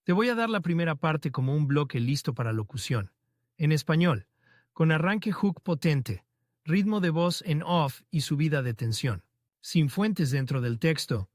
Te voy a dar la primera parte como un bloque listo para locución. En español, con arranque hook potente, ritmo de voz en off y subida de tensión. Sin fuentes dentro del texto.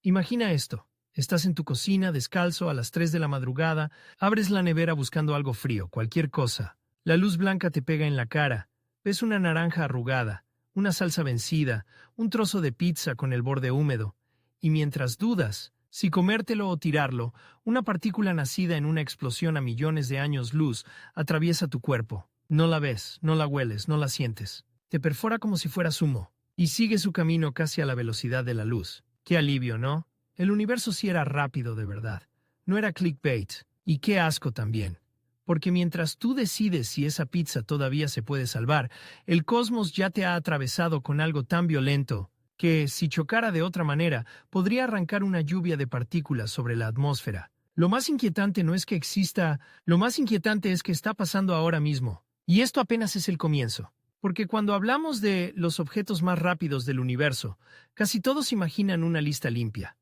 Imagina esto. Estás en tu cocina, descalzo, a las 3 de la madrugada, abres la nevera buscando algo frío, cualquier cosa. La luz blanca te pega en la cara. Ves una naranja arrugada, una salsa vencida, un trozo de pizza con el borde húmedo. Y mientras dudas si comértelo o tirarlo, una partícula nacida en una explosión a millones de años luz atraviesa tu cuerpo. No la ves, no la hueles, no la sientes. Te perfora como si fuera humo. Y sigue su camino casi a la velocidad de la luz. Qué alivio, ¿no? El universo sí era rápido de verdad. No era clickbait. Y qué asco también. Porque mientras tú decides si esa pizza todavía se puede salvar, el cosmos ya te ha atravesado con algo tan violento que, si chocara de otra manera, podría arrancar una lluvia de partículas sobre la atmósfera. Lo más inquietante no es que exista, lo más inquietante es que está pasando ahora mismo. Y esto apenas es el comienzo. Porque cuando hablamos de los objetos más rápidos del universo, casi todos imaginan una lista limpia.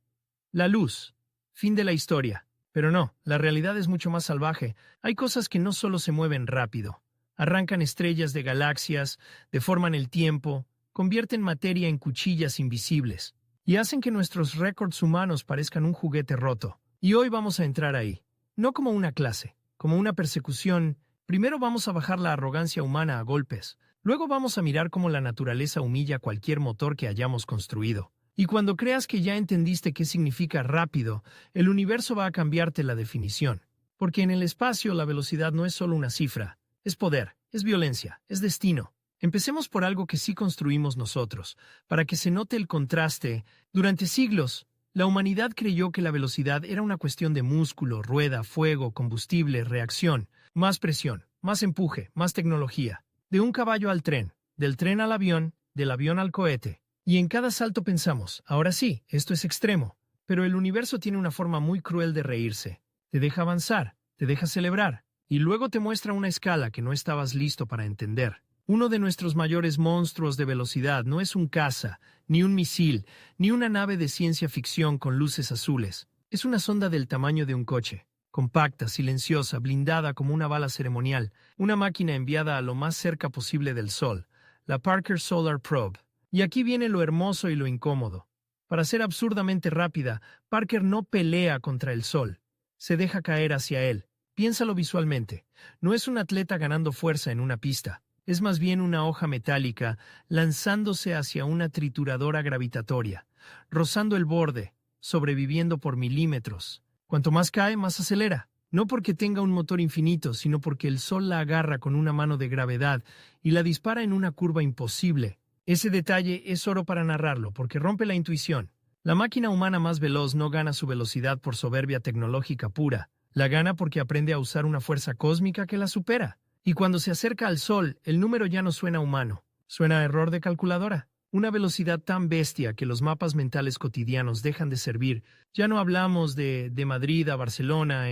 La luz. Fin de la historia. Pero no, la realidad es mucho más salvaje. Hay cosas que no solo se mueven rápido. Arrancan estrellas de galaxias, deforman el tiempo, convierten materia en cuchillas invisibles y hacen que nuestros récords humanos parezcan un juguete roto. Y hoy vamos a entrar ahí. No como una clase, como una persecución. Primero vamos a bajar la arrogancia humana a golpes. Luego vamos a mirar cómo la naturaleza humilla cualquier motor que hayamos construido. Y cuando creas que ya entendiste qué significa rápido, el universo va a cambiarte la definición. Porque en el espacio la velocidad no es solo una cifra. Es poder, es violencia, es destino. Empecemos por algo que sí construimos nosotros, para que se note el contraste. Durante siglos, la humanidad creyó que la velocidad era una cuestión de músculo, rueda, fuego, combustible, reacción, más presión, más empuje, más tecnología. De un caballo al tren, del tren al avión, del avión al cohete. Y en cada salto pensamos, ahora sí, esto es extremo. Pero el universo tiene una forma muy cruel de reírse. Te deja avanzar, te deja celebrar, y luego te muestra una escala que no estabas listo para entender. Uno de nuestros mayores monstruos de velocidad no es un caza, ni un misil, ni una nave de ciencia ficción con luces azules. Es una sonda del tamaño de un coche, compacta, silenciosa, blindada como una bala ceremonial, una máquina enviada a lo más cerca posible del Sol, la Parker Solar Probe. Y aquí viene lo hermoso y lo incómodo. Para ser absurdamente rápida, Parker no pelea contra el Sol, se deja caer hacia él. Piénsalo visualmente. No es un atleta ganando fuerza en una pista. Es más bien una hoja metálica lanzándose hacia una trituradora gravitatoria, rozando el borde, sobreviviendo por milímetros. Cuanto más cae, más acelera. No porque tenga un motor infinito, sino porque el Sol la agarra con una mano de gravedad y la dispara en una curva imposible. Ese detalle es oro para narrarlo, porque rompe la intuición. La máquina humana más veloz no gana su velocidad por soberbia tecnológica pura. La gana porque aprende a usar una fuerza cósmica que la supera. Y cuando se acerca al Sol, el número ya no suena humano. Suena a error de calculadora. Una velocidad tan bestia que los mapas mentales cotidianos dejan de servir. Ya no hablamos de Madrid a Barcelona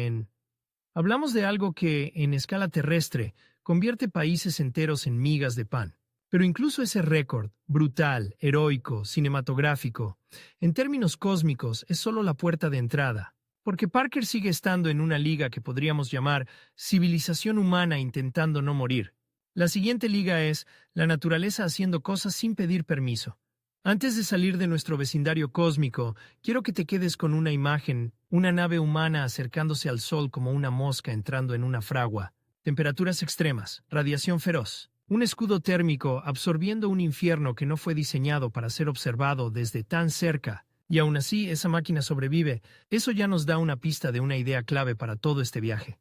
Hablamos de algo que, en escala terrestre, convierte países enteros en migas de pan. Pero incluso ese récord, brutal, heroico, cinematográfico, en términos cósmicos, es solo la puerta de entrada. Porque Parker sigue estando en una liga que podríamos llamar civilización humana intentando no morir. La siguiente liga es la naturaleza haciendo cosas sin pedir permiso. Antes de salir de nuestro vecindario cósmico, quiero que te quedes con una imagen, una nave humana acercándose al Sol como una mosca entrando en una fragua. Temperaturas extremas, radiación feroz. Un escudo térmico absorbiendo un infierno que no fue diseñado para ser observado desde tan cerca. Y aún así, esa máquina sobrevive. Eso ya nos da una pista de una idea clave para todo este viaje.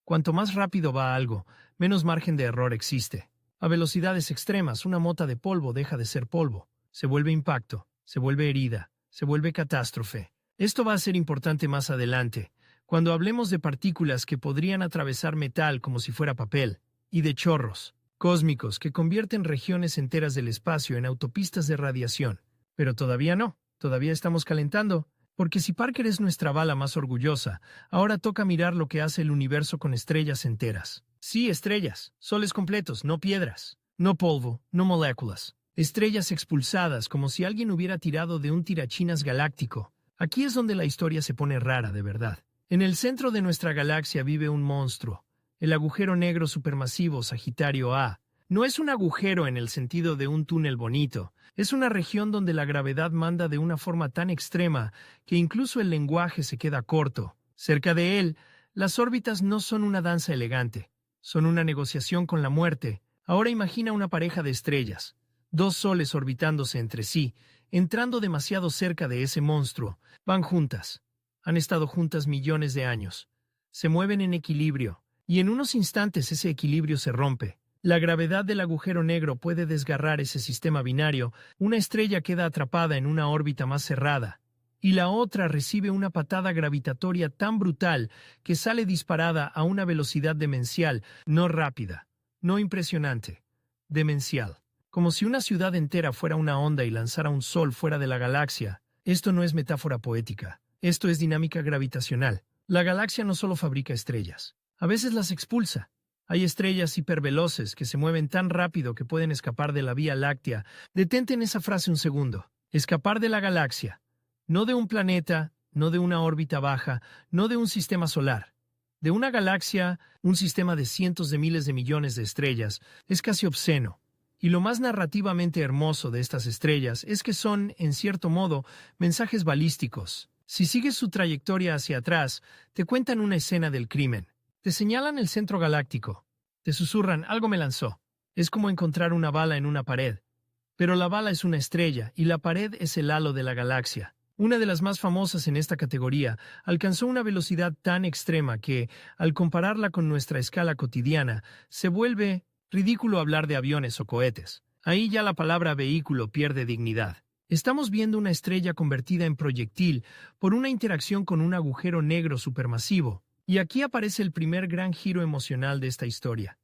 Cuanto más rápido va algo, menos margen de error existe. A velocidades extremas, una mota de polvo deja de ser polvo. Se vuelve impacto, se vuelve herida, se vuelve catástrofe. Esto va a ser importante más adelante, cuando hablemos de partículas que podrían atravesar metal como si fuera papel, y de chorros cósmicos que convierten regiones enteras del espacio en autopistas de radiación. Pero todavía no. Todavía estamos calentando, porque si Parker es nuestra bala más orgullosa, ahora toca mirar lo que hace el universo con estrellas enteras. Sí, estrellas, soles completos, no piedras, no polvo, no moléculas. Estrellas expulsadas como si alguien hubiera tirado de un tirachinas galáctico. Aquí es donde la historia se pone rara de verdad. En el centro de nuestra galaxia vive un monstruo, el agujero negro supermasivo Sagitario A. No es un agujero en el sentido de un túnel bonito, es una región donde la gravedad manda de una forma tan extrema que incluso el lenguaje se queda corto. Cerca de él, las órbitas no son una danza elegante, son una negociación con la muerte. Ahora imagina una pareja de estrellas, dos soles orbitándose entre sí, entrando demasiado cerca de ese monstruo. Van juntas. Han estado juntas millones de años. Se mueven en equilibrio, y en unos instantes ese equilibrio se rompe. La gravedad del agujero negro puede desgarrar ese sistema binario, una estrella queda atrapada en una órbita más cerrada, y la otra recibe una patada gravitatoria tan brutal que sale disparada a una velocidad demencial, no rápida, no impresionante, demencial. Como si una ciudad entera fuera una onda y lanzara un sol fuera de la galaxia. Esto no es metáfora poética, esto es dinámica gravitacional. La galaxia no solo fabrica estrellas, a veces las expulsa. Hay estrellas hiperveloces que se mueven tan rápido que pueden escapar de la Vía Láctea. Detente en esa frase un segundo. Escapar de la galaxia. No de un planeta, no de una órbita baja, no de un sistema solar. De una galaxia, un sistema de cientos de miles de millones de estrellas, es casi obsceno. Y lo más narrativamente hermoso de estas estrellas es que son, en cierto modo, mensajes balísticos. Si sigues su trayectoria hacia atrás, te cuentan una escena del crimen. Te señalan el centro galáctico. Te susurran, algo me lanzó. Es como encontrar una bala en una pared. Pero la bala es una estrella y la pared es el halo de la galaxia. Una de las más famosas en esta categoría alcanzó una velocidad tan extrema que, al compararla con nuestra escala cotidiana, se vuelve ridículo hablar de aviones o cohetes. Ahí ya la palabra vehículo pierde dignidad. Estamos viendo una estrella convertida en proyectil por una interacción con un agujero negro supermasivo. Y aquí aparece el primer gran giro emocional de esta historia.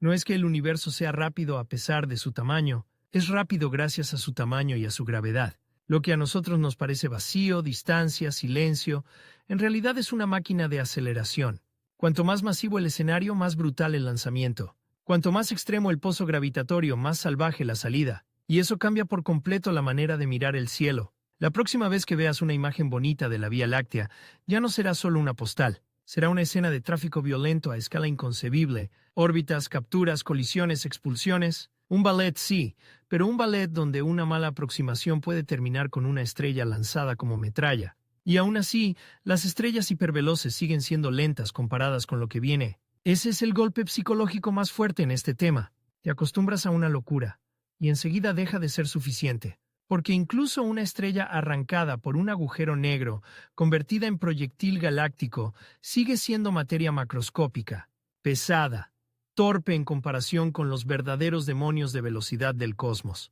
No es que el universo sea rápido a pesar de su tamaño, es rápido gracias a su tamaño y a su gravedad. Lo que a nosotros nos parece vacío, distancia, silencio, en realidad es una máquina de aceleración. Cuanto más masivo el escenario, más brutal el lanzamiento. Cuanto más extremo el pozo gravitatorio, más salvaje la salida. Y eso cambia por completo la manera de mirar el cielo. La próxima vez que veas una imagen bonita de la Vía Láctea, ya no será solo una postal. Será una escena de tráfico violento a escala inconcebible. Órbitas, capturas, colisiones, expulsiones. Un ballet sí, pero un ballet donde una mala aproximación puede terminar con una estrella lanzada como metralla. Y aún así, las estrellas hiperveloces siguen siendo lentas comparadas con lo que viene. Ese es el golpe psicológico más fuerte en este tema. Te acostumbras a una locura, y enseguida deja de ser suficiente. Porque incluso una estrella arrancada por un agujero negro, convertida en proyectil galáctico, sigue siendo materia macroscópica, pesada, torpe en comparación con los verdaderos demonios de velocidad del cosmos.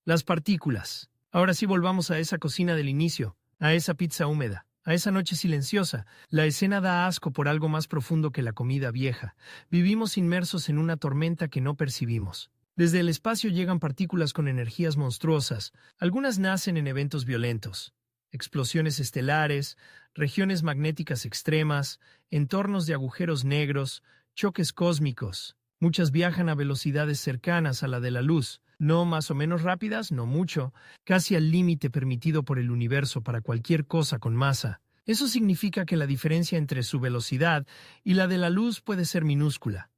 Las partículas. Ahora sí volvamos a esa cocina del inicio, a esa pizza húmeda, a esa noche silenciosa. La escena da asco por algo más profundo que la comida vieja. Vivimos inmersos en una tormenta que no percibimos. Desde el espacio llegan partículas con energías monstruosas. Algunas nacen en eventos violentos. Explosiones estelares, regiones magnéticas extremas, entornos de agujeros negros, choques cósmicos. Muchas viajan a velocidades cercanas a la de la luz. No más o menos rápidas, no mucho, casi al límite permitido por el universo para cualquier cosa con masa. Eso significa que la diferencia entre su velocidad y la de la luz puede ser minúscula.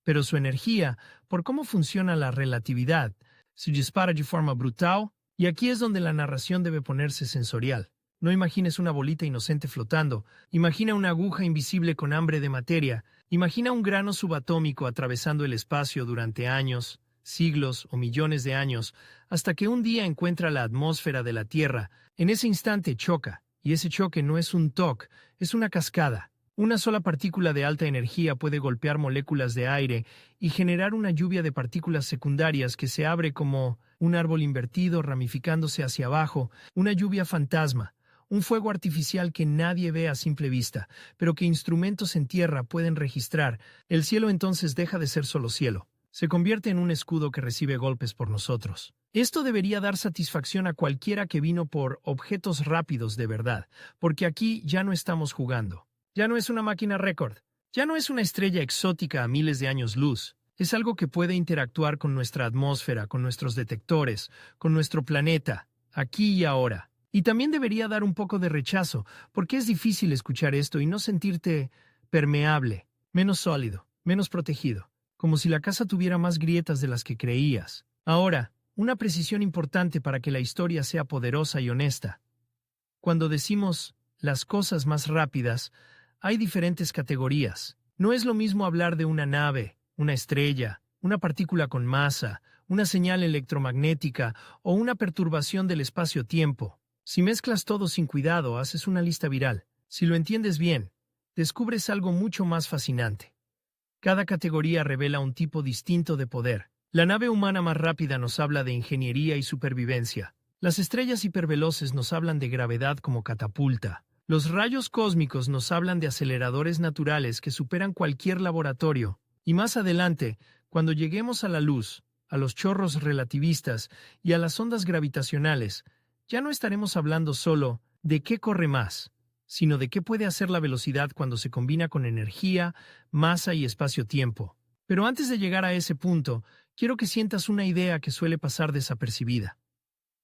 Pero su energía, por cómo funciona la relatividad, se dispara de forma brutal, y aquí es donde la narración debe ponerse sensorial. No imagines una bolita inocente flotando, imagina una aguja invisible con hambre de materia, imagina un grano subatómico atravesando el espacio durante años, siglos o millones de años, hasta que un día encuentra la atmósfera de la Tierra. En ese instante choca, y ese choque no es un toque, es una cascada. Una sola partícula de alta energía puede golpear moléculas de aire y generar una lluvia de partículas secundarias que se abre como un árbol invertido ramificándose hacia abajo, una lluvia fantasma, un fuego artificial que nadie ve a simple vista, pero que instrumentos en tierra pueden registrar. El cielo entonces deja de ser solo cielo. Se convierte en un escudo que recibe golpes por nosotros. Esto debería dar satisfacción a cualquiera que vino por objetos rápidos de verdad, porque aquí ya no estamos jugando. Ya no es una máquina récord, ya no es una estrella exótica a miles de años luz. Es algo que puede interactuar con nuestra atmósfera, con nuestros detectores, con nuestro planeta, aquí y ahora. Y también debería dar un poco de rechazo, porque es difícil escuchar esto y no sentirte permeable, menos sólido, menos protegido, como si la casa tuviera más grietas de las que creías. Ahora, una precisión importante para que la historia sea poderosa y honesta. Cuando decimos las cosas más rápidas, hay diferentes categorías. No es lo mismo hablar de una nave, una estrella, una partícula con masa, una señal electromagnética o una perturbación del espacio-tiempo. Si mezclas todo sin cuidado, haces una lista viral. Si lo entiendes bien, descubres algo mucho más fascinante. Cada categoría revela un tipo distinto de poder. La nave humana más rápida nos habla de ingeniería y supervivencia. Las estrellas hiperveloces nos hablan de gravedad como catapulta. Los rayos cósmicos nos hablan de aceleradores naturales que superan cualquier laboratorio. Y más adelante, cuando lleguemos a la luz, a los chorros relativistas y a las ondas gravitacionales, ya no estaremos hablando solo de qué corre más, sino de qué puede hacer la velocidad cuando se combina con energía, masa y espacio-tiempo. Pero antes de llegar a ese punto, quiero que sientas una idea que suele pasar desapercibida.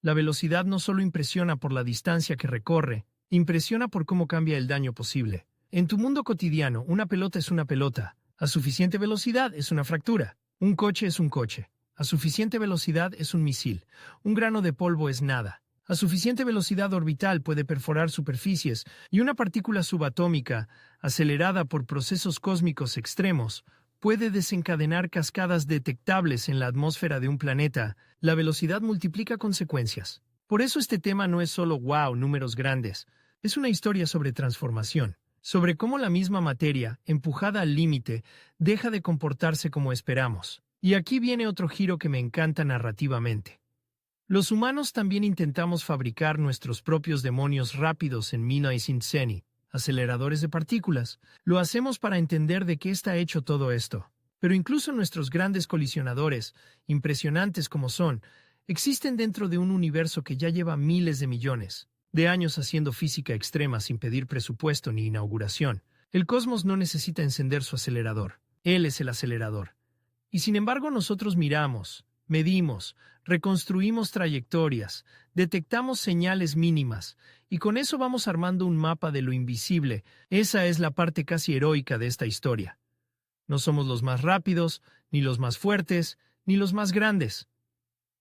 La velocidad no solo impresiona por la distancia que recorre, impresiona por cómo cambia el daño posible. En tu mundo cotidiano, una pelota es una pelota. A suficiente velocidad es una fractura. Un coche es un coche. A suficiente velocidad es un misil. Un grano de polvo es nada. A suficiente velocidad orbital puede perforar superficies y una partícula subatómica, acelerada por procesos cósmicos extremos, puede desencadenar cascadas detectables en la atmósfera de un planeta. La velocidad multiplica consecuencias. Por eso este tema no es solo wow, números grandes. Es una historia sobre transformación, sobre cómo la misma materia, empujada al límite, deja de comportarse como esperamos. Y aquí viene otro giro que me encanta narrativamente. Los humanos también intentamos fabricar nuestros propios demonios rápidos en Mina-Zenit, aceleradores de partículas. Lo hacemos para entender de qué está hecho todo esto. Pero incluso nuestros grandes colisionadores, impresionantes como son, existen dentro de un universo que ya lleva miles de millones de años haciendo física extrema sin pedir presupuesto ni inauguración. El cosmos no necesita encender su acelerador. Él es el acelerador. Y sin embargo nosotros miramos, medimos, reconstruimos trayectorias, detectamos señales mínimas, y con eso vamos armando un mapa de lo invisible. Esa es la parte casi heroica de esta historia. No somos los más rápidos, ni los más fuertes, ni los más grandes.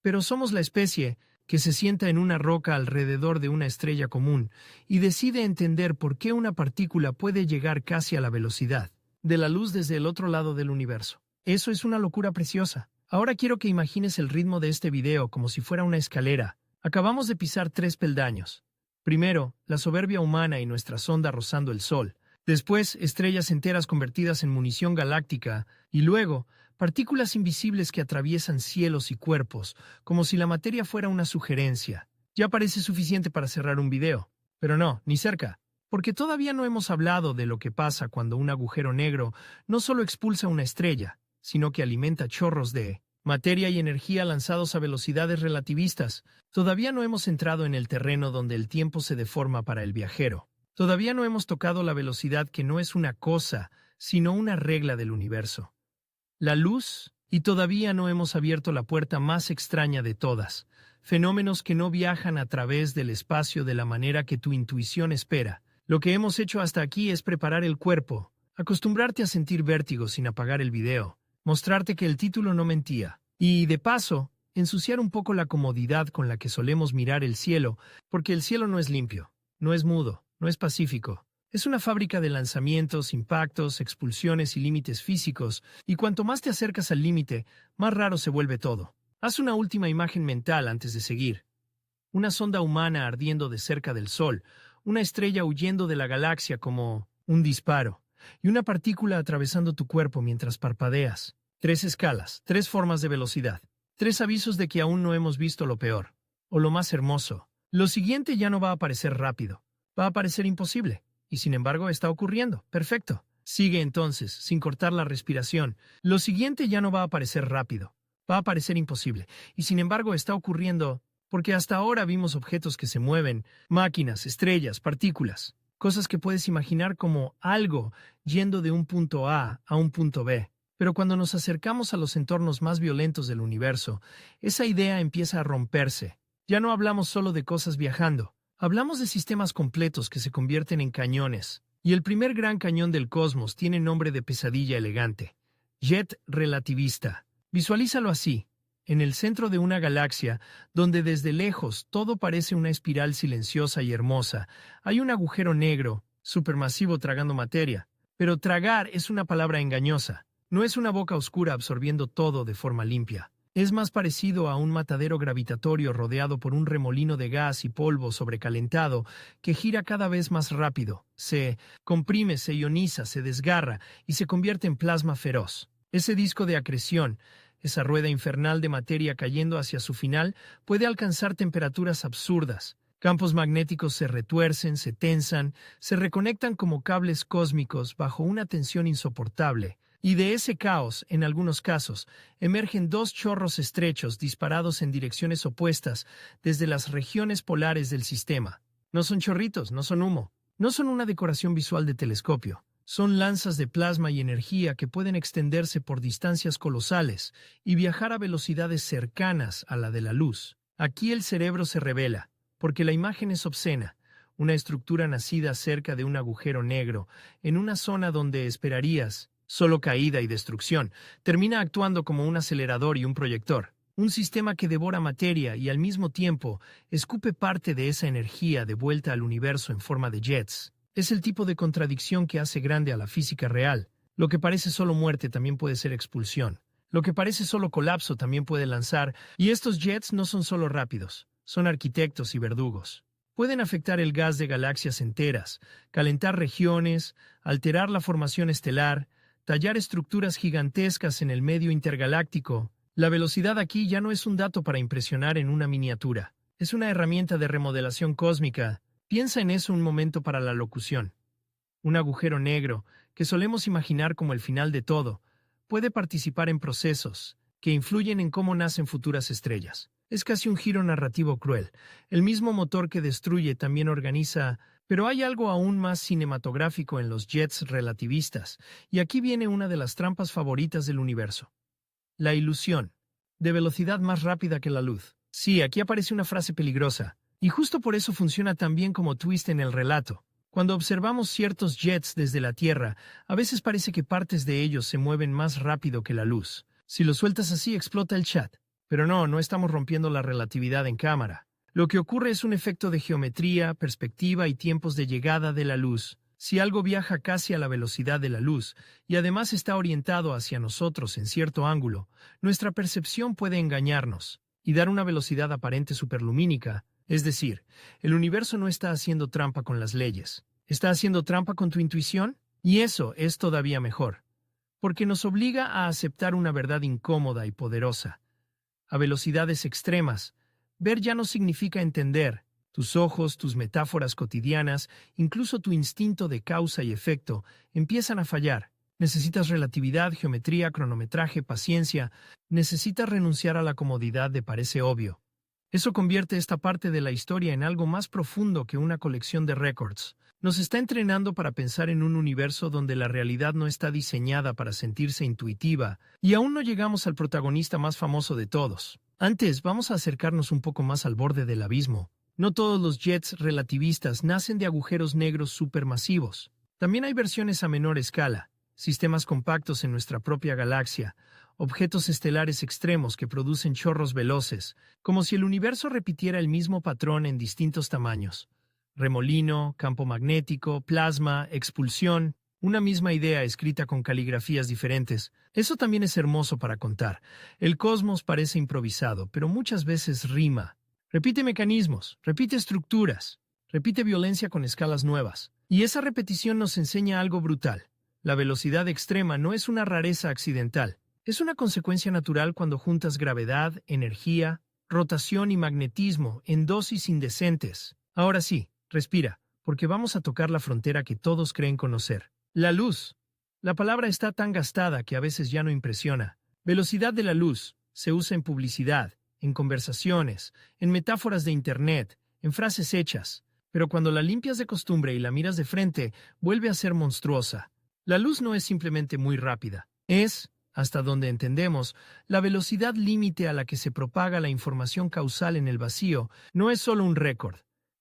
Pero somos la especie que se sienta en una roca alrededor de una estrella común y decide entender por qué una partícula puede llegar casi a la velocidad de la luz desde el otro lado del universo. Eso es una locura preciosa. Ahora quiero que imagines el ritmo de este video como si fuera una escalera. Acabamos de pisar 3 peldaños. Primero, la soberbia humana y nuestra sonda rozando el Sol. Después, estrellas enteras convertidas en munición galáctica. Y luego, partículas invisibles que atraviesan cielos y cuerpos, como si la materia fuera una sugerencia. Ya parece suficiente para cerrar un video. Pero no, ni cerca. Porque todavía no hemos hablado de lo que pasa cuando un agujero negro no solo expulsa una estrella, sino que alimenta chorros de materia y energía lanzados a velocidades relativistas. Todavía no hemos entrado en el terreno donde el tiempo se deforma para el viajero. Todavía no hemos tocado la velocidad que no es una cosa, sino una regla del universo. La luz, y todavía no hemos abierto la puerta más extraña de todas. Fenómenos que no viajan a través del espacio de la manera que tu intuición espera. Lo que hemos hecho hasta aquí es preparar el cuerpo, acostumbrarte a sentir vértigo sin apagar el video, mostrarte que el título no mentía, y, de paso, ensuciar un poco la comodidad con la que solemos mirar el cielo, porque el cielo no es limpio, no es mudo, no es pacífico. Es una fábrica de lanzamientos, impactos, expulsiones y límites físicos, y cuanto más te acercas al límite, más raro se vuelve todo. Haz una última imagen mental antes de seguir. Una sonda humana ardiendo de cerca del Sol, una estrella huyendo de la galaxia como un disparo, y una partícula atravesando tu cuerpo mientras parpadeas. 3 escalas, 3 formas de velocidad, 3 avisos de que aún no hemos visto lo peor, o lo más hermoso. Lo siguiente ya no va a parecer rápido, va a parecer imposible, y sin embargo está ocurriendo. Perfecto. Sigue entonces, sin cortar la respiración. Lo siguiente ya no va a parecer rápido, va a parecer imposible, y sin embargo está ocurriendo porque hasta ahora vimos objetos que se mueven, máquinas, estrellas, partículas. Cosas que puedes imaginar como algo yendo de un punto A a un punto B. Pero cuando nos acercamos a los entornos más violentos del universo, esa idea empieza a romperse. Ya no hablamos solo de cosas viajando, Hablamos de sistemas completos que se convierten en cañones, y el primer gran cañón del cosmos tiene nombre de pesadilla elegante: jet relativista. Visualízalo así: en el centro de una galaxia, donde desde lejos todo parece una espiral silenciosa y hermosa, hay un agujero negro, supermasivo, tragando materia. Pero tragar es una palabra engañosa. No es una boca oscura absorbiendo todo de forma limpia. Es más parecido a un matadero gravitatorio rodeado por un remolino de gas y polvo sobrecalentado que gira cada vez más rápido. Se comprime, se ioniza, se desgarra y se convierte en plasma feroz. Ese disco de acreción, esa rueda infernal de materia cayendo hacia su final, puede alcanzar temperaturas absurdas. Campos magnéticos se retuercen, se tensan, se reconectan como cables cósmicos bajo una tensión insoportable. Y de ese caos, en algunos casos, emergen dos chorros estrechos disparados en direcciones opuestas desde las regiones polares del sistema. No son chorritos, no son humo, no son una decoración visual de telescopio. Son lanzas de plasma y energía que pueden extenderse por distancias colosales y viajar a velocidades cercanas a la de la luz. Aquí el cerebro se revela, porque la imagen es obscena. Una estructura nacida cerca de un agujero negro, en una zona donde esperarías solo caída y destrucción, termina actuando como un acelerador y un proyector. Un sistema que devora materia y al mismo tiempo escupe parte de esa energía de vuelta al universo en forma de jets. Es el tipo de contradicción que hace grande a la física real. Lo que parece solo muerte también puede ser expulsión. Lo que parece solo colapso también puede lanzar, y estos jets no son solo rápidos, son arquitectos y verdugos. Pueden afectar el gas de galaxias enteras, calentar regiones, alterar la formación estelar, tallar estructuras gigantescas en el medio intergaláctico. La velocidad aquí ya no es un dato para impresionar en una miniatura. Es una herramienta de remodelación cósmica. Piensa en eso un momento para la locución. Un agujero negro, que solemos imaginar como el final de todo, puede participar en procesos que influyen en cómo nacen futuras estrellas. Es casi un giro narrativo cruel. El mismo motor que destruye también organiza. Pero hay algo aún más cinematográfico en los jets relativistas, y aquí viene una de las trampas favoritas del universo: la ilusión, de velocidad más rápida que la luz. Sí, aquí aparece una frase peligrosa, y justo por eso funciona tan bien como twist en el relato. Cuando observamos ciertos jets desde la Tierra, a veces parece que partes de ellos se mueven más rápido que la luz. Si lo sueltas así, explota el chat. Pero no estamos rompiendo la relatividad en cámara. Lo que ocurre es un efecto de geometría, perspectiva y tiempos de llegada de la luz. Si algo viaja casi a la velocidad de la luz y además está orientado hacia nosotros en cierto ángulo, nuestra percepción puede engañarnos y dar una velocidad aparente superlumínica. Es decir, el universo no está haciendo trampa con las leyes. ¿Está haciendo trampa con tu intuición? Y eso es todavía mejor, porque nos obliga a aceptar una verdad incómoda y poderosa. A velocidades extremas, ver ya no significa entender. Tus ojos, tus metáforas cotidianas, incluso tu instinto de causa y efecto, empiezan a fallar. Necesitas relatividad, geometría, cronometraje, paciencia. Necesitas renunciar a la comodidad de parece obvio. Eso convierte esta parte de la historia en algo más profundo que una colección de récords. Nos está entrenando para pensar en un universo donde la realidad no está diseñada para sentirse intuitiva, y aún no llegamos al protagonista más famoso de todos. Antes, vamos a acercarnos un poco más al borde del abismo. No todos los jets relativistas nacen de agujeros negros supermasivos. También hay versiones a menor escala, sistemas compactos en nuestra propia galaxia, objetos estelares extremos que producen chorros veloces, como si el universo repitiera el mismo patrón en distintos tamaños. Remolino, campo magnético, plasma, expulsión, una misma idea escrita con caligrafías diferentes. Eso también es hermoso para contar. El cosmos parece improvisado, pero muchas veces rima. Repite mecanismos, repite estructuras, repite violencia con escalas nuevas. Y esa repetición nos enseña algo brutal. La velocidad extrema no es una rareza accidental. Es una consecuencia natural cuando juntas gravedad, energía, rotación y magnetismo en dosis indecentes. Ahora sí, respira, porque vamos a tocar la frontera que todos creen conocer. La luz. La palabra está tan gastada que a veces ya no impresiona. Velocidad de la luz se usa en publicidad, en conversaciones, en metáforas de internet, en frases hechas. Pero cuando la limpias de costumbre y la miras de frente, vuelve a ser monstruosa. La luz no es simplemente muy rápida. Es, hasta donde entendemos, la velocidad límite a la que se propaga la información causal en el vacío. No es solo un récord.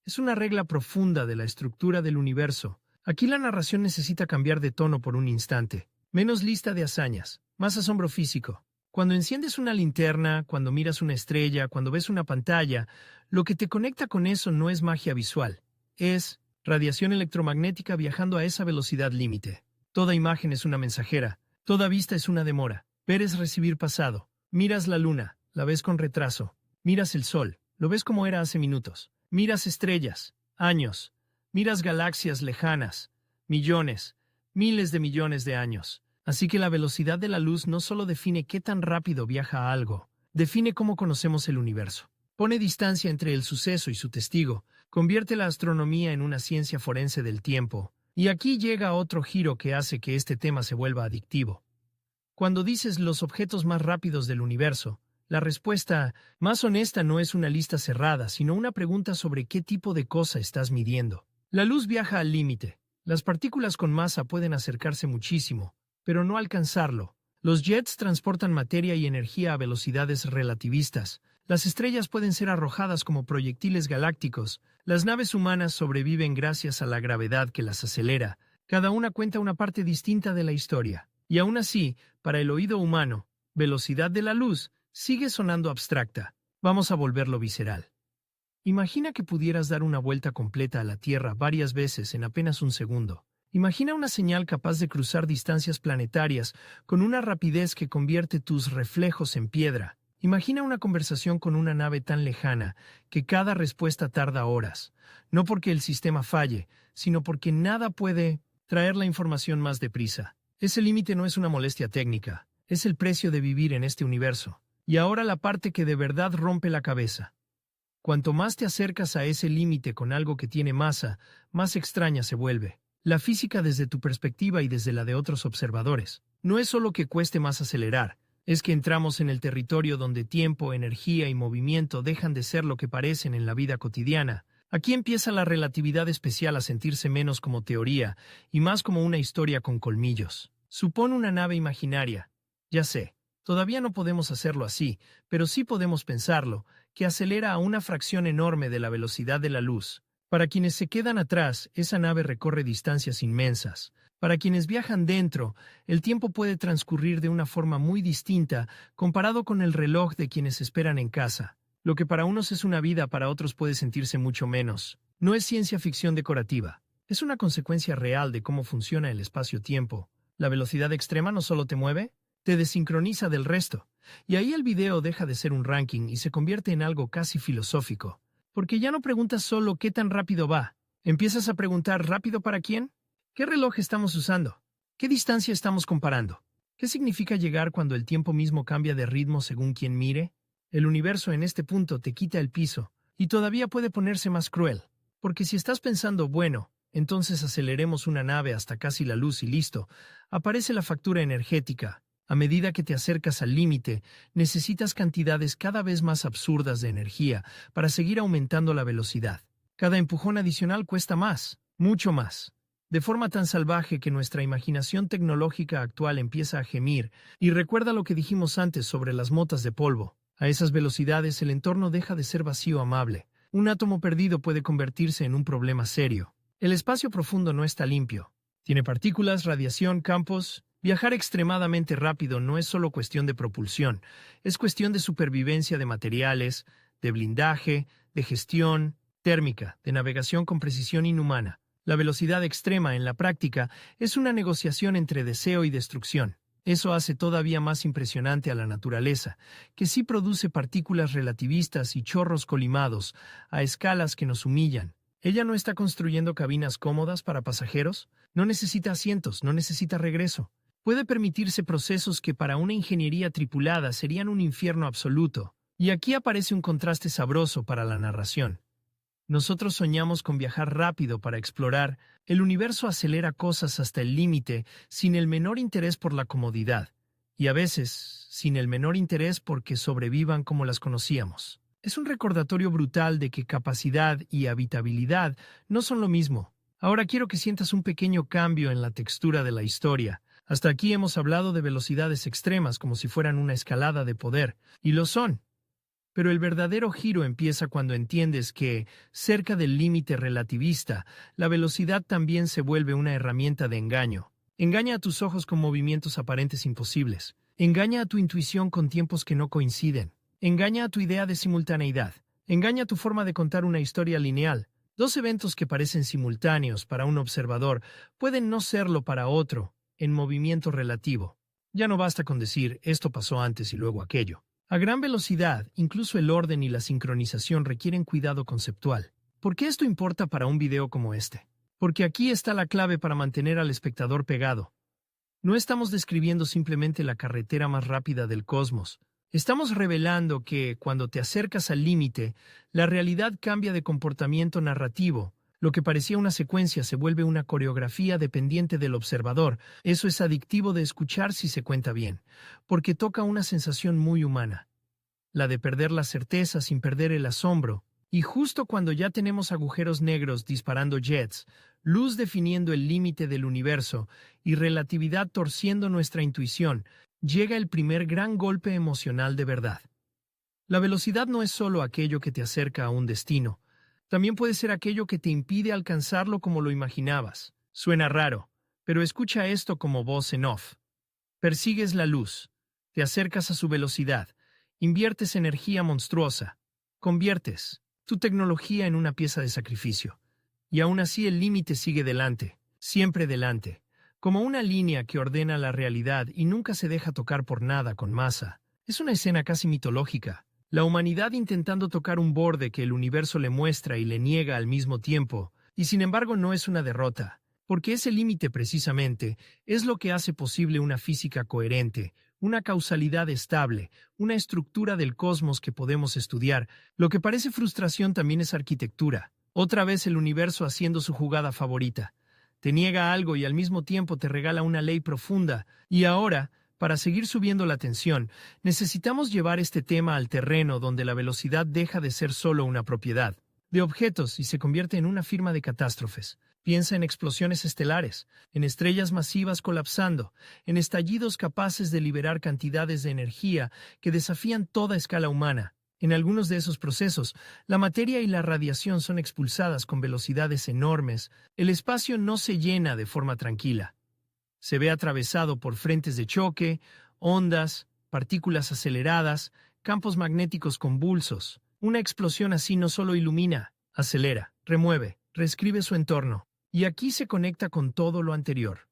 Es una regla profunda de la estructura del universo. Aquí la narración necesita cambiar de tono por un instante. Menos lista de hazañas, más asombro físico. Cuando enciendes una linterna, cuando miras una estrella, cuando ves una pantalla, lo que te conecta con eso no es magia visual. Es radiación electromagnética viajando a esa velocidad límite. Toda imagen es una mensajera. Toda vista es una demora. Ver es recibir pasado. Miras la luna, la ves con retraso. Miras el sol, lo ves como era hace minutos. Miras estrellas, años. Miras galaxias lejanas, millones, miles de millones de años. Así que la velocidad de la luz no solo define qué tan rápido viaja algo, define cómo conocemos el universo. Pone distancia entre el suceso y su testigo, convierte la astronomía en una ciencia forense del tiempo. Y aquí llega otro giro que hace que este tema se vuelva adictivo. Cuando dices los objetos más rápidos del universo, la respuesta más honesta no es una lista cerrada, sino una pregunta sobre qué tipo de cosa estás midiendo. La luz viaja al límite. Las partículas con masa pueden acercarse muchísimo, pero no alcanzarlo. Los jets transportan materia y energía a velocidades relativistas. Las estrellas pueden ser arrojadas como proyectiles galácticos. Las naves humanas sobreviven gracias a la gravedad que las acelera. Cada una cuenta una parte distinta de la historia. Y aún así, para el oído humano, velocidad de la luz sigue sonando abstracta. Vamos a volverlo visceral. Imagina que pudieras dar una vuelta completa a la Tierra varias veces en apenas un segundo. Imagina una señal capaz de cruzar distancias planetarias con una rapidez que convierte tus reflejos en piedra. Imagina una conversación con una nave tan lejana que cada respuesta tarda horas. No porque el sistema falle, sino porque nada puede traer la información más deprisa. Ese límite no es una molestia técnica, es el precio de vivir en este universo. Y ahora la parte que de verdad rompe la cabeza. Cuanto más te acercas a ese límite con algo que tiene masa, más extraña se vuelve. La física desde tu perspectiva y desde la de otros observadores. No es solo que cueste más acelerar, es que entramos en el territorio donde tiempo, energía y movimiento dejan de ser lo que parecen en la vida cotidiana. Aquí empieza la relatividad especial a sentirse menos como teoría y más como una historia con colmillos. Supón una nave imaginaria. Ya sé, todavía no podemos hacerlo así, pero sí podemos pensarlo, que acelera a una fracción enorme de la velocidad de la luz. Para quienes se quedan atrás, esa nave recorre distancias inmensas. Para quienes viajan dentro, el tiempo puede transcurrir de una forma muy distinta comparado con el reloj de quienes esperan en casa. Lo que para unos es una vida, para otros puede sentirse mucho menos. No es ciencia ficción decorativa. Es una consecuencia real de cómo funciona el espacio-tiempo. La velocidad extrema no solo te mueve, te desincroniza del resto. Y ahí el video deja de ser un ranking y se convierte en algo casi filosófico. Porque ya no preguntas solo qué tan rápido va. Empiezas a preguntar ¿rápido para quién? ¿Qué reloj estamos usando? ¿Qué distancia estamos comparando? ¿Qué significa llegar cuando el tiempo mismo cambia de ritmo según quien mire? El universo en este punto te quita el piso, y todavía puede ponerse más cruel. Porque si estás pensando, bueno, entonces aceleremos una nave hasta casi la luz y listo, aparece la factura energética. A medida que te acercas al límite, necesitas cantidades cada vez más absurdas de energía para seguir aumentando la velocidad. Cada empujón adicional cuesta más, mucho más. De forma tan salvaje que nuestra imaginación tecnológica actual empieza a gemir, y recuerda lo que dijimos antes sobre las motas de polvo. A esas velocidades el entorno deja de ser vacío amable. Un átomo perdido puede convertirse en un problema serio. El espacio profundo no está limpio. Tiene partículas, radiación, campos. Viajar extremadamente rápido no es solo cuestión de propulsión, es cuestión de supervivencia de materiales, de blindaje, de gestión térmica, de navegación con precisión inhumana. La velocidad extrema, en la práctica, es una negociación entre deseo y destrucción. Eso hace todavía más impresionante a la naturaleza, que sí produce partículas relativistas y chorros colimados a escalas que nos humillan. Ella no está construyendo cabinas cómodas para pasajeros, no necesita asientos, no necesita regreso. Puede permitirse procesos que para una ingeniería tripulada serían un infierno absoluto. Y aquí aparece un contraste sabroso para la narración. Nosotros soñamos con viajar rápido para explorar. El universo acelera cosas hasta el límite sin el menor interés por la comodidad, y a veces sin el menor interés porque sobrevivan como las conocíamos. Es un recordatorio brutal de que capacidad y habitabilidad no son lo mismo. Ahora quiero que sientas un pequeño cambio en la textura de la historia. Hasta aquí hemos hablado de velocidades extremas como si fueran una escalada de poder, y lo son. Pero el verdadero giro empieza cuando entiendes que, cerca del límite relativista, la velocidad también se vuelve una herramienta de engaño. Engaña a tus ojos con movimientos aparentes imposibles. Engaña a tu intuición con tiempos que no coinciden. Engaña a tu idea de simultaneidad. Engaña a tu forma de contar una historia lineal. Dos eventos que parecen simultáneos para un observador pueden no serlo para otro, en movimiento relativo. Ya no basta con decir, esto pasó antes y luego aquello. A gran velocidad, incluso el orden y la sincronización requieren cuidado conceptual. ¿Por qué esto importa para un video como este? Porque aquí está la clave para mantener al espectador pegado. No estamos describiendo simplemente la carretera más rápida del cosmos. Estamos revelando que, cuando te acercas al límite, la realidad cambia de comportamiento narrativo. Lo que parecía una secuencia se vuelve una coreografía dependiente del observador. Eso es adictivo de escuchar si se cuenta bien, porque toca una sensación muy humana, la de perder la certeza sin perder el asombro. Y justo cuando ya tenemos agujeros negros disparando jets, luz definiendo el límite del universo y relatividad torciendo nuestra intuición, llega el primer gran golpe emocional de verdad. La velocidad no es solo aquello que te acerca a un destino. También puede ser aquello que te impide alcanzarlo como lo imaginabas. Suena raro, pero escucha esto como voz en off. Persigues la luz, te acercas a su velocidad, inviertes energía monstruosa, conviertes tu tecnología en una pieza de sacrificio. Y aún así el límite sigue delante, siempre delante, como una línea que ordena la realidad y nunca se deja tocar por nada con masa. Es una escena casi mitológica. La humanidad intentando tocar un borde que el universo le muestra y le niega al mismo tiempo, y sin embargo no es una derrota, porque ese límite precisamente es lo que hace posible una física coherente, una causalidad estable, una estructura del cosmos que podemos estudiar. Lo que parece frustración también es arquitectura. Otra vez el universo haciendo su jugada favorita. Te niega algo y al mismo tiempo te regala una ley profunda, y ahora, para seguir subiendo la tensión, necesitamos llevar este tema al terreno donde la velocidad deja de ser solo una propiedad de objetos y se convierte en una firma de catástrofes. Piensa en explosiones estelares, en estrellas masivas colapsando, en estallidos capaces de liberar cantidades de energía que desafían toda escala humana. En algunos de esos procesos, la materia y la radiación son expulsadas con velocidades enormes. El espacio no se llena de forma tranquila. Se ve atravesado por frentes de choque, ondas, partículas aceleradas, campos magnéticos convulsos. Una explosión así no solo ilumina, acelera, remueve, reescribe su entorno. Y aquí se conecta con todo lo anterior.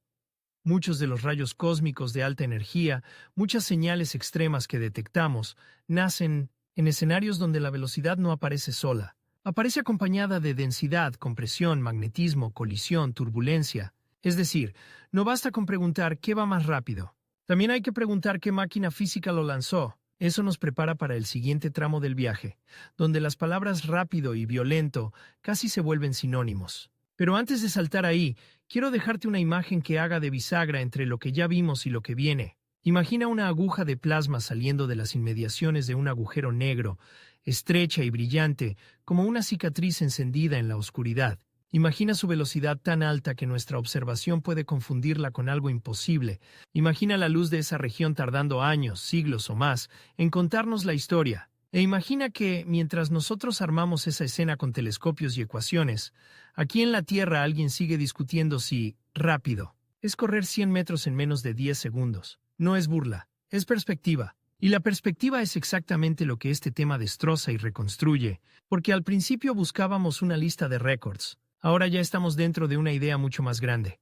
Muchos de los rayos cósmicos de alta energía, muchas señales extremas que detectamos, nacen en escenarios donde la velocidad no aparece sola. Aparece acompañada de densidad, compresión, magnetismo, colisión, turbulencia. Es decir, no basta con preguntar qué va más rápido. También hay que preguntar qué máquina física lo lanzó. Eso nos prepara para el siguiente tramo del viaje, donde las palabras rápido y violento casi se vuelven sinónimos. Pero antes de saltar ahí, quiero dejarte una imagen que haga de bisagra entre lo que ya vimos y lo que viene. Imagina una aguja de plasma saliendo de las inmediaciones de un agujero negro, estrecha y brillante, como una cicatriz encendida en la oscuridad. Imagina su velocidad tan alta que nuestra observación puede confundirla con algo imposible. Imagina la luz de esa región tardando años, siglos o más en contarnos la historia. E imagina que, mientras nosotros armamos esa escena con telescopios y ecuaciones, aquí en la Tierra alguien sigue discutiendo si rápido es correr 100 metros en menos de 10 segundos. No es burla, es perspectiva. Y la perspectiva es exactamente lo que este tema destroza y reconstruye, porque al principio buscábamos una lista de récords. Ahora ya estamos dentro de una idea mucho más grande.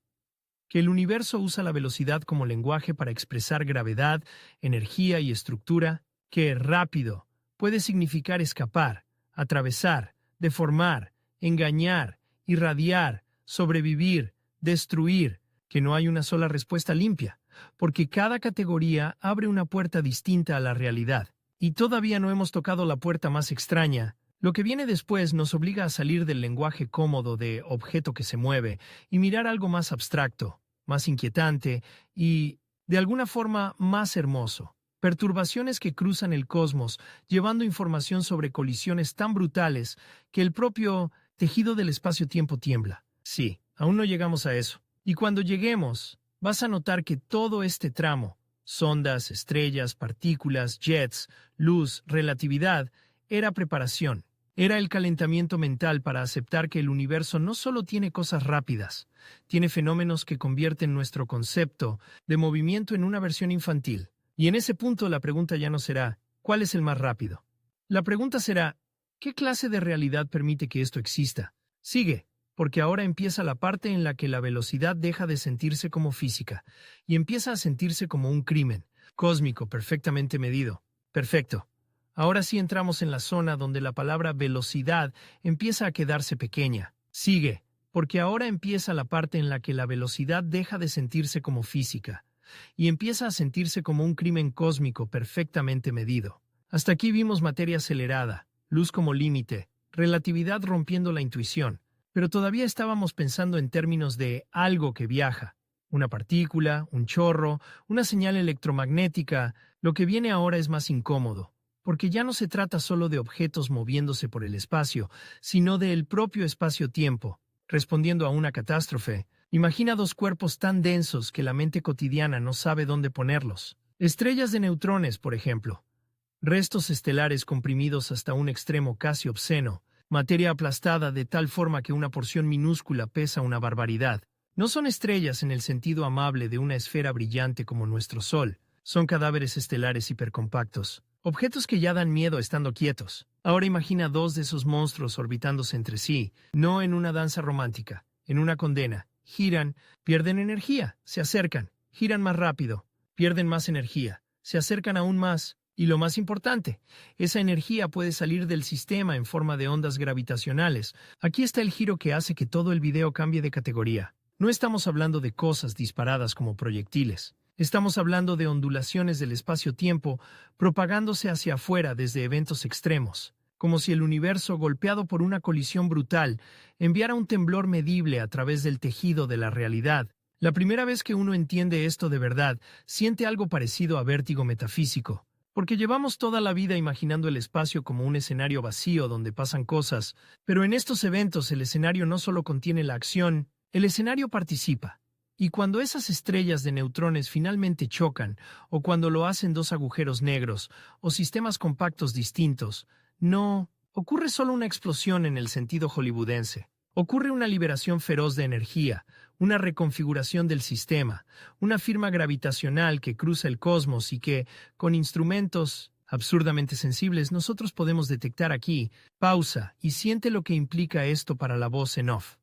Que el universo usa la velocidad como lenguaje para expresar gravedad, energía y estructura. Que rápido puede significar escapar, atravesar, deformar, engañar, irradiar, sobrevivir, destruir. Que no hay una sola respuesta limpia, porque cada categoría abre una puerta distinta a la realidad. Y todavía no hemos tocado la puerta más extraña. Lo que viene después nos obliga a salir del lenguaje cómodo de objeto que se mueve y mirar algo más abstracto, más inquietante y, de alguna forma, más hermoso. Perturbaciones que cruzan el cosmos, llevando información sobre colisiones tan brutales que el propio tejido del espacio-tiempo tiembla. Sí, aún no llegamos a eso. Y cuando lleguemos, vas a notar que todo este tramo, sondas, estrellas, partículas, jets, luz, relatividad, era preparación. Era el calentamiento mental para aceptar que el universo no solo tiene cosas rápidas, tiene fenómenos que convierten nuestro concepto de movimiento en una versión infantil. Y en ese punto la pregunta ya no será, ¿cuál es el más rápido? La pregunta será, ¿qué clase de realidad permite que esto exista? Sigue, porque ahora empieza la parte en la que la velocidad deja de sentirse como física y empieza a sentirse como un crimen cósmico perfectamente medido. Perfecto. Ahora sí entramos en la zona donde la palabra velocidad empieza a quedarse pequeña. Sigue, porque ahora empieza la parte en la que la velocidad deja de sentirse como física y empieza a sentirse como un crimen cósmico perfectamente medido. Hasta aquí vimos materia acelerada, luz como límite, relatividad rompiendo la intuición, pero todavía estábamos pensando en términos de algo que viaja. Una partícula, un chorro, una señal electromagnética. Lo que viene ahora es más incómodo, porque ya no se trata solo de objetos moviéndose por el espacio, sino del propio espacio-tiempo. Respondiendo a una catástrofe, imagina dos cuerpos tan densos que la mente cotidiana no sabe dónde ponerlos. Estrellas de neutrones, por ejemplo. Restos estelares comprimidos hasta un extremo casi obsceno. Materia aplastada de tal forma que una porción minúscula pesa una barbaridad. No son estrellas en el sentido amable de una esfera brillante como nuestro Sol. Son cadáveres estelares hipercompactos. Objetos que ya dan miedo estando quietos. Ahora imagina dos de esos monstruos orbitándose entre sí, no en una danza romántica, en una condena. Giran, pierden energía, se acercan, giran más rápido, pierden más energía, se acercan aún más. Y lo más importante, esa energía puede salir del sistema en forma de ondas gravitacionales. Aquí está el giro que hace que todo el video cambie de categoría. No estamos hablando de cosas disparadas como proyectiles. Estamos hablando de ondulaciones del espacio-tiempo propagándose hacia afuera desde eventos extremos, como si el universo, golpeado por una colisión brutal, enviara un temblor medible a través del tejido de la realidad. La primera vez que uno entiende esto de verdad, siente algo parecido a vértigo metafísico. Porque llevamos toda la vida imaginando el espacio como un escenario vacío donde pasan cosas, pero en estos eventos el escenario no solo contiene la acción, el escenario participa. Y cuando esas estrellas de neutrones finalmente chocan, o cuando lo hacen dos agujeros negros, o sistemas compactos distintos, no ocurre solo una explosión en el sentido hollywoodense. Ocurre una liberación feroz de energía, una reconfiguración del sistema, una firma gravitacional que cruza el cosmos y que, con instrumentos absurdamente sensibles, nosotros podemos detectar aquí. Pausa y siente lo que implica esto para la voz en off.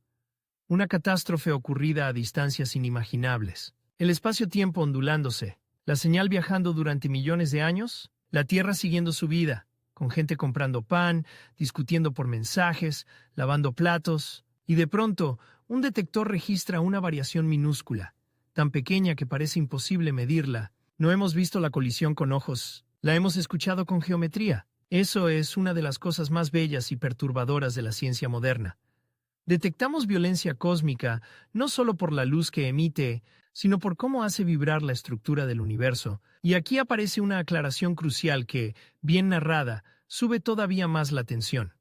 Una catástrofe ocurrida a distancias inimaginables. El espacio-tiempo ondulándose, la señal viajando durante millones de años, la Tierra siguiendo su vida, con gente comprando pan, discutiendo por mensajes, lavando platos, y de pronto, un detector registra una variación minúscula, tan pequeña que parece imposible medirla. No hemos visto la colisión con ojos, la hemos escuchado con geometría. Eso es una de las cosas más bellas y perturbadoras de la ciencia moderna. Detectamos violencia cósmica no solo por la luz que emite, sino por cómo hace vibrar la estructura del universo. Y aquí aparece una aclaración crucial que, bien narrada, sube todavía más la tensión.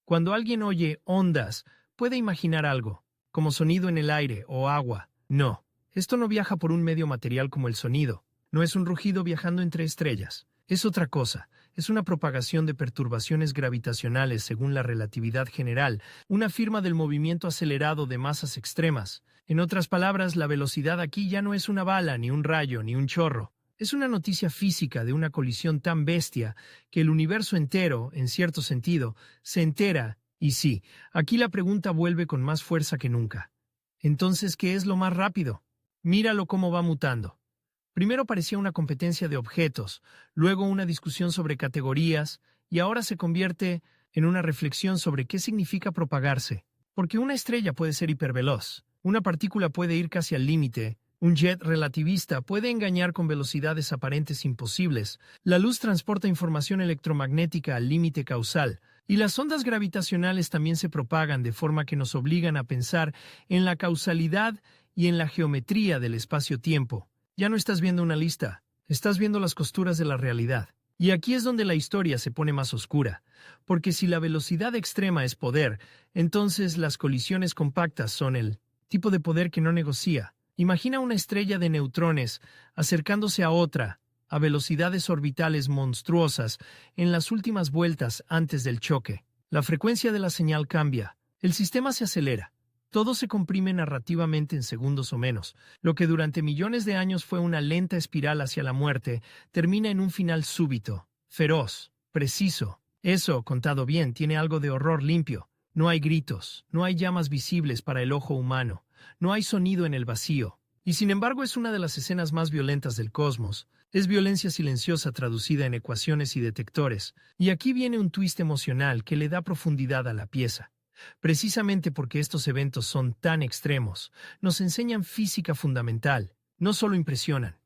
Cuando alguien oye ondas, puede imaginar algo, como sonido en el aire o agua. No, esto no viaja por un medio material como el sonido. No es un rugido viajando entre estrellas. Es otra cosa. Es una propagación de perturbaciones gravitacionales según la relatividad general, una firma del movimiento acelerado de masas extremas. En otras palabras, la velocidad aquí ya no es una bala, ni un rayo, ni un chorro. Es una noticia física de una colisión tan bestia que el universo entero, en cierto sentido, se entera. Y sí, aquí la pregunta vuelve con más fuerza que nunca. Entonces, ¿qué es lo más rápido? Míralo cómo va mutando. Primero parecía una competencia de objetos, luego una discusión sobre categorías, y ahora se convierte en una reflexión sobre qué significa propagarse. Porque una estrella puede ser hiperveloz, una partícula puede ir casi al límite, un jet relativista puede engañar con velocidades aparentes imposibles, la luz transporta información electromagnética al límite causal, y las ondas gravitacionales también se propagan de forma que nos obligan a pensar en la causalidad y en la geometría del espacio-tiempo. Ya no estás viendo una lista, estás viendo las costuras de la realidad. Y aquí es donde la historia se pone más oscura, porque si la velocidad extrema es poder, entonces las colisiones compactas son el tipo de poder que no negocia. Imagina una estrella de neutrones acercándose a otra, a velocidades orbitales monstruosas en las últimas vueltas antes del choque. La frecuencia de la señal cambia. El sistema se acelera. Todo se comprime narrativamente en segundos o menos. Lo que durante millones de años fue una lenta espiral hacia la muerte, termina en un final súbito, feroz, preciso. Eso, contado bien, tiene algo de horror limpio. No hay gritos, no hay llamas visibles para el ojo humano, no hay sonido en el vacío. Y sin embargo es una de las escenas más violentas del cosmos. Es violencia silenciosa traducida en ecuaciones y detectores. Y aquí viene un twist emocional que le da profundidad a la pieza. Precisamente porque estos eventos son tan extremos, nos enseñan física fundamental, no solo impresionan.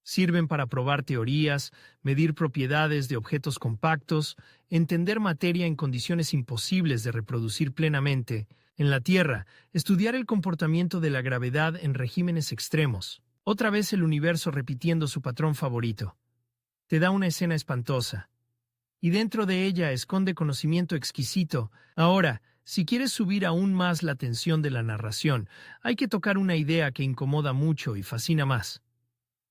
Sirven para probar teorías, medir propiedades de objetos compactos, entender materia en condiciones imposibles de reproducir plenamente. En la Tierra, estudiar el comportamiento de la gravedad en regímenes extremos. Otra vez el universo repitiendo su patrón favorito. Te da una escena espantosa. Y dentro de ella esconde conocimiento exquisito. Ahora, si quieres subir aún más la tensión de la narración, hay que tocar una idea que incomoda mucho y fascina más.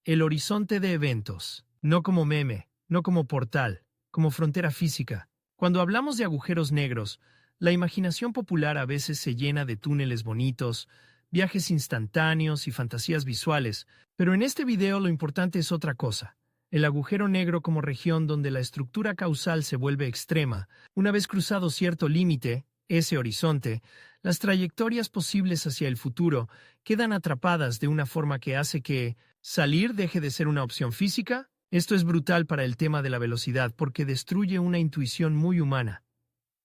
El horizonte de eventos, no como meme, no como portal, como frontera física. Cuando hablamos de agujeros negros, la imaginación popular a veces se llena de túneles bonitos, viajes instantáneos y fantasías visuales, pero en este video lo importante es otra cosa. El agujero negro como región donde la estructura causal se vuelve extrema. Una vez cruzado cierto límite, ese horizonte, las trayectorias posibles hacia el futuro quedan atrapadas de una forma que hace que salir deje de ser una opción física. Esto es brutal para el tema de la velocidad porque destruye una intuición muy humana.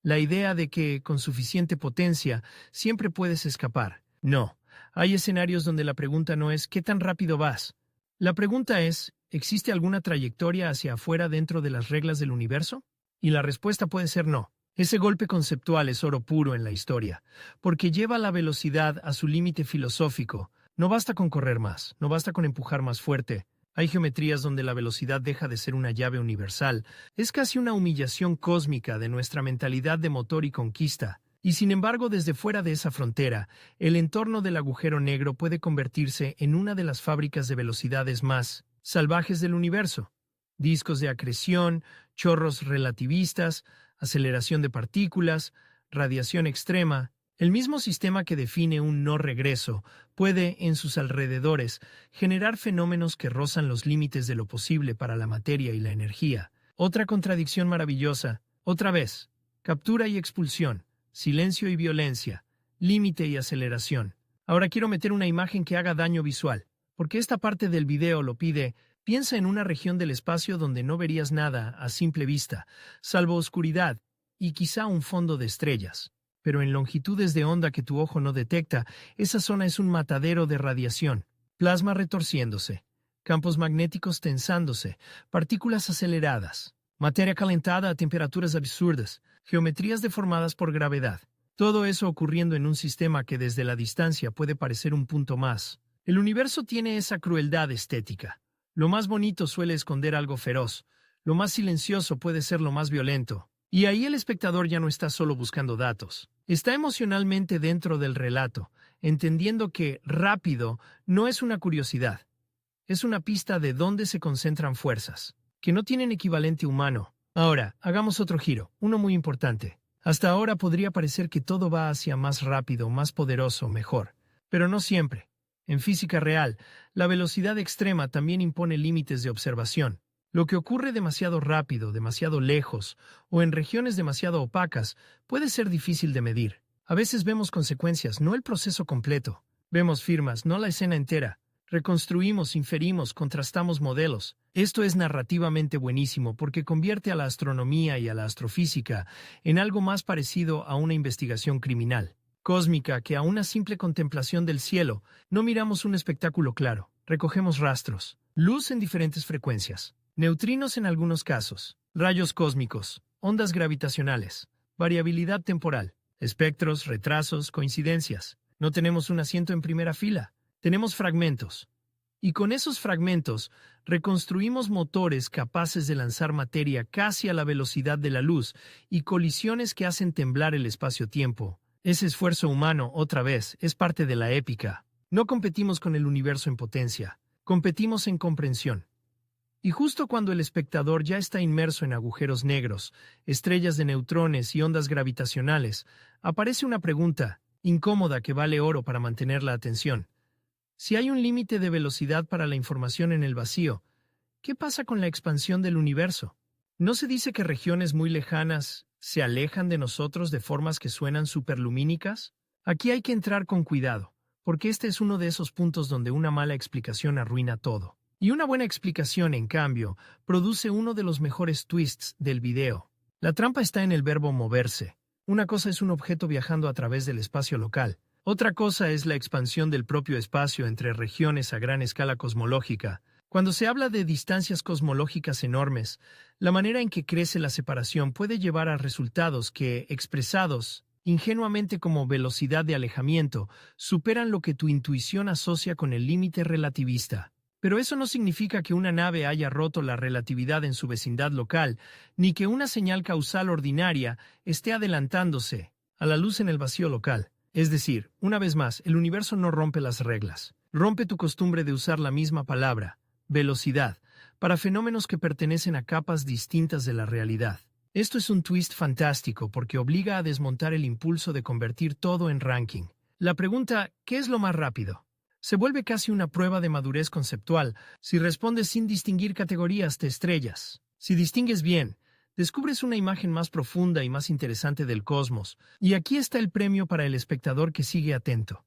La idea de que, con suficiente potencia, siempre puedes escapar. No, hay escenarios donde la pregunta no es ¿qué tan rápido vas? La pregunta es ¿existe alguna trayectoria hacia afuera dentro de las reglas del universo? Y la respuesta puede ser no. Ese golpe conceptual es oro puro en la historia, porque lleva la velocidad a su límite filosófico. No basta con correr más, no basta con empujar más fuerte. Hay geometrías donde la velocidad deja de ser una llave universal. Es casi una humillación cósmica de nuestra mentalidad de motor y conquista. Y sin embargo, desde fuera de esa frontera, el entorno del agujero negro puede convertirse en una de las fábricas de velocidades más salvajes del universo. Discos de acreción, chorros relativistas, aceleración de partículas, radiación extrema. El mismo sistema que define un no regreso puede, en sus alrededores, generar fenómenos que rozan los límites de lo posible para la materia y la energía. Otra contradicción maravillosa, otra vez, captura y expulsión, silencio y violencia, límite y aceleración. Ahora quiero meter una imagen que haga daño visual, porque esta parte del video lo pide. Piensa en una región del espacio donde no verías nada a simple vista, salvo oscuridad y quizá un fondo de estrellas. Pero en longitudes de onda que tu ojo no detecta, esa zona es un matadero de radiación. Plasma retorciéndose, campos magnéticos tensándose, partículas aceleradas, materia calentada a temperaturas absurdas, geometrías deformadas por gravedad. Todo eso ocurriendo en un sistema que desde la distancia puede parecer un punto más. El universo tiene esa crueldad estética. Lo más bonito suele esconder algo feroz. Lo más silencioso puede ser lo más violento. Y ahí el espectador ya no está solo buscando datos. Está emocionalmente dentro del relato, entendiendo que rápido no es una curiosidad. Es una pista de dónde se concentran fuerzas, que no tienen equivalente humano. Ahora, hagamos otro giro, uno muy importante. Hasta ahora podría parecer que todo va hacia más rápido, más poderoso, mejor. Pero no siempre. En física real, la velocidad extrema también impone límites de observación. Lo que ocurre demasiado rápido, demasiado lejos, o en regiones demasiado opacas, puede ser difícil de medir. A veces vemos consecuencias, no el proceso completo. Vemos firmas, no la escena entera. Reconstruimos, inferimos, contrastamos modelos. Esto es narrativamente buenísimo porque convierte a la astronomía y a la astrofísica en algo más parecido a una investigación criminal. Cósmica que a una simple contemplación del cielo no miramos un espectáculo claro, recogemos rastros, luz en diferentes frecuencias, neutrinos en algunos casos, rayos cósmicos, ondas gravitacionales, variabilidad temporal, espectros, retrasos, coincidencias. No tenemos un asiento en primera fila, tenemos fragmentos. Y con esos fragmentos reconstruimos motores capaces de lanzar materia casi a la velocidad de la luz y colisiones que hacen temblar el espacio-tiempo. Ese esfuerzo humano, otra vez, es parte de la épica. No competimos con el universo en potencia, competimos en comprensión. Y justo cuando el espectador ya está inmerso en agujeros negros, estrellas de neutrones y ondas gravitacionales, aparece una pregunta incómoda que vale oro para mantener la atención. Si hay un límite de velocidad para la información en el vacío, ¿qué pasa con la expansión del universo? ¿No se dice que regiones muy lejanas se alejan de nosotros de formas que suenan superlumínicas? Aquí hay que entrar con cuidado, porque este es uno de esos puntos donde una mala explicación arruina todo. Y una buena explicación, en cambio, produce uno de los mejores twists del video. La trampa está en el verbo moverse. Una cosa es un objeto viajando a través del espacio local. Otra cosa es la expansión del propio espacio entre regiones a gran escala cosmológica. Cuando se habla de distancias cosmológicas enormes, la manera en que crece la separación puede llevar a resultados que, expresados ingenuamente como velocidad de alejamiento, superan lo que tu intuición asocia con el límite relativista. Pero eso no significa que una nave haya roto la relatividad en su vecindad local, ni que una señal causal ordinaria esté adelantándose a la luz en el vacío local. Es decir, una vez más, el universo no rompe las reglas. Rompe tu costumbre de usar la misma palabra, velocidad, para fenómenos que pertenecen a capas distintas de la realidad. Esto es un twist fantástico porque obliga a desmontar el impulso de convertir todo en ranking. La pregunta, ¿qué es lo más rápido?, se vuelve casi una prueba de madurez conceptual si respondes sin distinguir categorías de estrellas. Si distingues bien, descubres una imagen más profunda y más interesante del cosmos, y aquí está el premio para el espectador que sigue atento.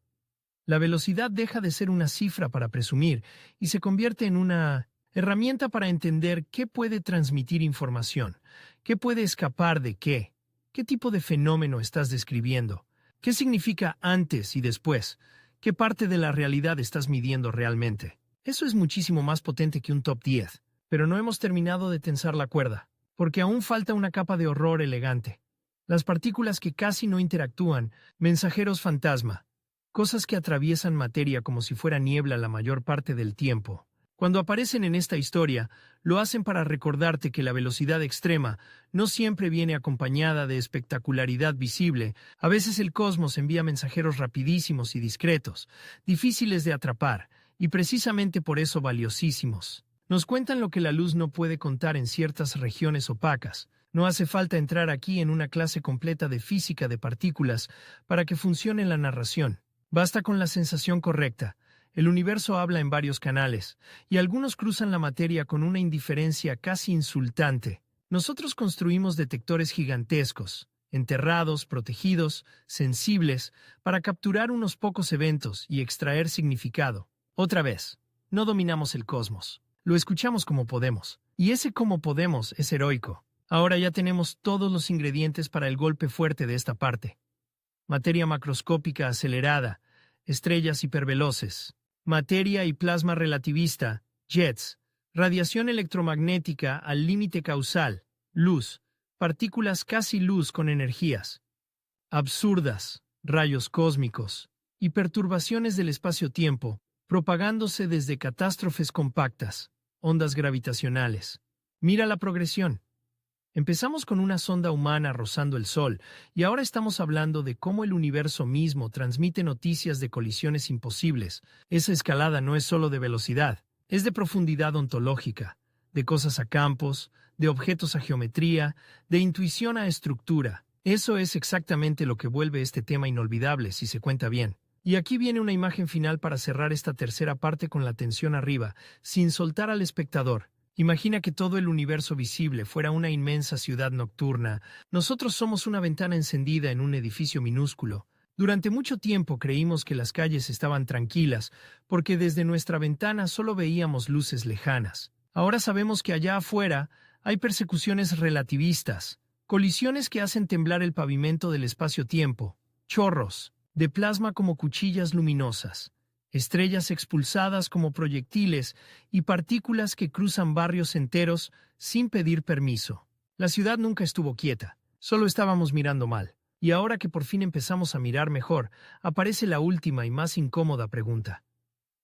La velocidad deja de ser una cifra para presumir y se convierte en una herramienta para entender qué puede transmitir información, qué puede escapar de qué tipo de fenómeno estás describiendo, qué significa antes y después, qué parte de la realidad estás midiendo realmente. Eso es muchísimo más potente que un top 10, pero no hemos terminado de tensar la cuerda, porque aún falta una capa de horror elegante. Las partículas que casi no interactúan, mensajeros fantasma, cosas que atraviesan materia como si fuera niebla la mayor parte del tiempo. Cuando aparecen en esta historia, lo hacen para recordarte que la velocidad extrema no siempre viene acompañada de espectacularidad visible. A veces el cosmos envía mensajeros rapidísimos y discretos, difíciles de atrapar, y precisamente por eso valiosísimos. Nos cuentan lo que la luz no puede contar en ciertas regiones opacas. No hace falta entrar aquí en una clase completa de física de partículas para que funcione la narración. Basta con la sensación correcta. El universo habla en varios canales, y algunos cruzan la materia con una indiferencia casi insultante. Nosotros construimos detectores gigantescos, enterrados, protegidos, sensibles, para capturar unos pocos eventos y extraer significado. Otra vez, no dominamos el cosmos. Lo escuchamos como podemos, y ese como podemos es heroico. Ahora ya tenemos todos los ingredientes para el golpe fuerte de esta parte. Materia macroscópica acelerada, estrellas hiperveloces, materia y plasma relativista, jets, radiación electromagnética al límite causal, luz, partículas casi luz con energías absurdas, rayos cósmicos y perturbaciones del espacio-tiempo, propagándose desde catástrofes compactas, ondas gravitacionales. Mira la progresión. Empezamos con una sonda humana rozando el Sol, y ahora estamos hablando de cómo el universo mismo transmite noticias de colisiones imposibles. Esa escalada no es solo de velocidad, es de profundidad ontológica, de cosas a campos, de objetos a geometría, de intuición a estructura. Eso es exactamente lo que vuelve este tema inolvidable si se cuenta bien. Y aquí viene una imagen final para cerrar esta tercera parte con la tensión arriba, sin soltar al espectador. Imagina que todo el universo visible fuera una inmensa ciudad nocturna. Nosotros somos una ventana encendida en un edificio minúsculo. Durante mucho tiempo creímos que las calles estaban tranquilas, porque desde nuestra ventana solo veíamos luces lejanas. Ahora sabemos que allá afuera hay persecuciones relativistas, colisiones que hacen temblar el pavimento del espacio-tiempo, chorros de plasma como cuchillas luminosas, estrellas expulsadas como proyectiles y partículas que cruzan barrios enteros sin pedir permiso. La ciudad nunca estuvo quieta, solo estábamos mirando mal. Y ahora que por fin empezamos a mirar mejor, aparece la última y más incómoda pregunta.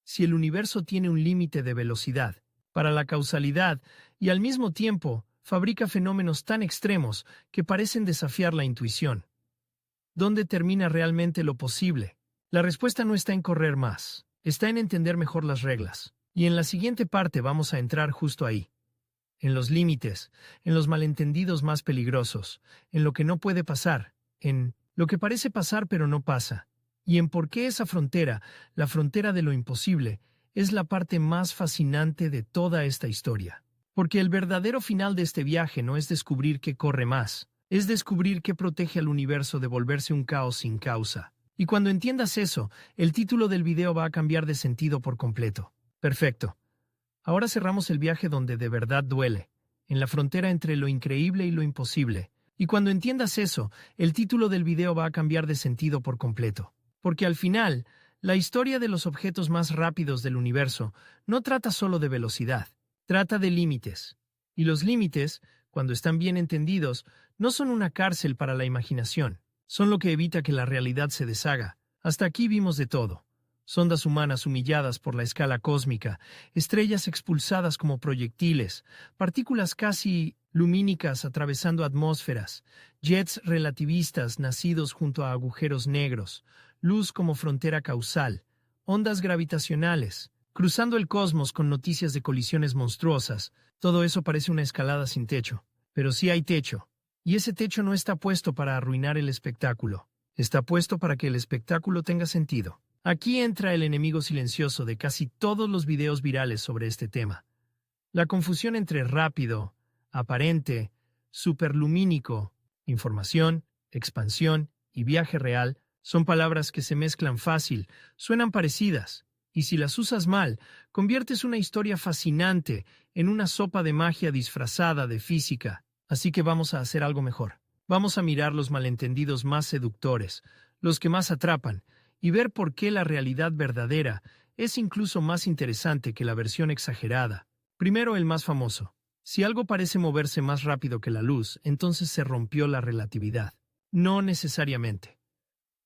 Si el universo tiene un límite de velocidad para la causalidad y al mismo tiempo fabrica fenómenos tan extremos que parecen desafiar la intuición, ¿dónde termina realmente lo posible? La respuesta no está en correr más, está en entender mejor las reglas. Y en la siguiente parte vamos a entrar justo ahí. en los límites, en los malentendidos más peligrosos, en lo que no puede pasar, en lo que parece pasar pero no pasa, y en por qué esa frontera, la frontera de lo imposible, es la parte más fascinante de toda esta historia. Porque el verdadero final de este viaje no es descubrir qué corre más, es descubrir qué protege al universo de volverse un caos sin causa. Y cuando entiendas eso, el título del video va a cambiar de sentido por completo. Perfecto. Ahora cerramos el viaje donde de verdad duele, en la frontera entre lo increíble y lo imposible. Y cuando entiendas eso, el título del video va a cambiar de sentido por completo. Porque al final, la historia de los objetos más rápidos del universo no trata solo de velocidad, trata de límites. Y los límites, cuando están bien entendidos, no son una cárcel para la imaginación, son lo que evita que la realidad se deshaga. Hasta aquí vimos de todo. Sondas humanas humilladas por la escala cósmica, estrellas expulsadas como proyectiles, partículas casi lumínicas atravesando atmósferas, jets relativistas nacidos junto a agujeros negros, luz como frontera causal, ondas gravitacionales, cruzando el cosmos con noticias de colisiones monstruosas. Todo eso parece una escalada sin techo. Pero sí hay techo. Y ese techo no está puesto para arruinar el espectáculo. Está puesto para que el espectáculo tenga sentido. Aquí entra el enemigo silencioso de casi todos los videos virales sobre este tema. La confusión entre rápido, aparente, superlumínico, información, expansión y viaje real son palabras que se mezclan fácil, suenan parecidas, y si las usas mal, conviertes una historia fascinante en una sopa de magia disfrazada de física. Así que vamos a hacer algo mejor. Vamos a mirar los malentendidos más seductores, los que más atrapan, y ver por qué la realidad verdadera es incluso más interesante que la versión exagerada. Primero, el más famoso. Si algo parece moverse más rápido que la luz, entonces se rompió la relatividad. No necesariamente.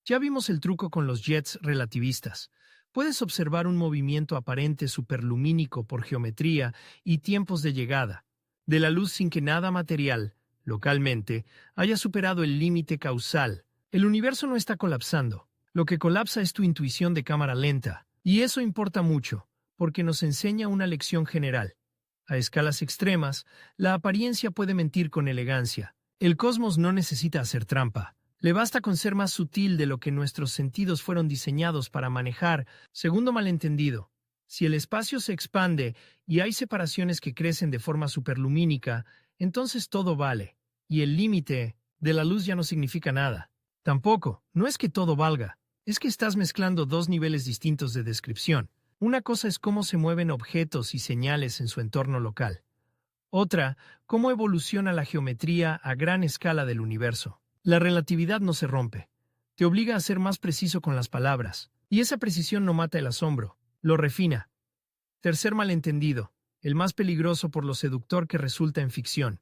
Ya vimos el truco con los jets relativistas. Puedes observar un movimiento aparente superlumínico por geometría y tiempos de llegada de la luz sin que nada material, localmente, haya superado el límite causal. El universo no está colapsando. Lo que colapsa es tu intuición de cámara lenta. Y eso importa mucho, porque nos enseña una lección general. A escalas extremas, la apariencia puede mentir con elegancia. El cosmos no necesita hacer trampa. Le basta con ser más sutil de lo que nuestros sentidos fueron diseñados para manejar. Segundo malentendido. Si el espacio se expande y hay separaciones que crecen de forma superlumínica, entonces todo vale. Y el límite de la luz ya no significa nada. Tampoco, no es que todo valga. Es que estás mezclando dos niveles distintos de descripción. Una cosa es cómo se mueven objetos y señales en su entorno local. Otra, cómo evoluciona la geometría a gran escala del universo. La relatividad no se rompe. Te obliga a ser más preciso con las palabras. Y esa precisión no mata el asombro, lo refina. Tercer malentendido, el más peligroso por lo seductor que resulta en ficción.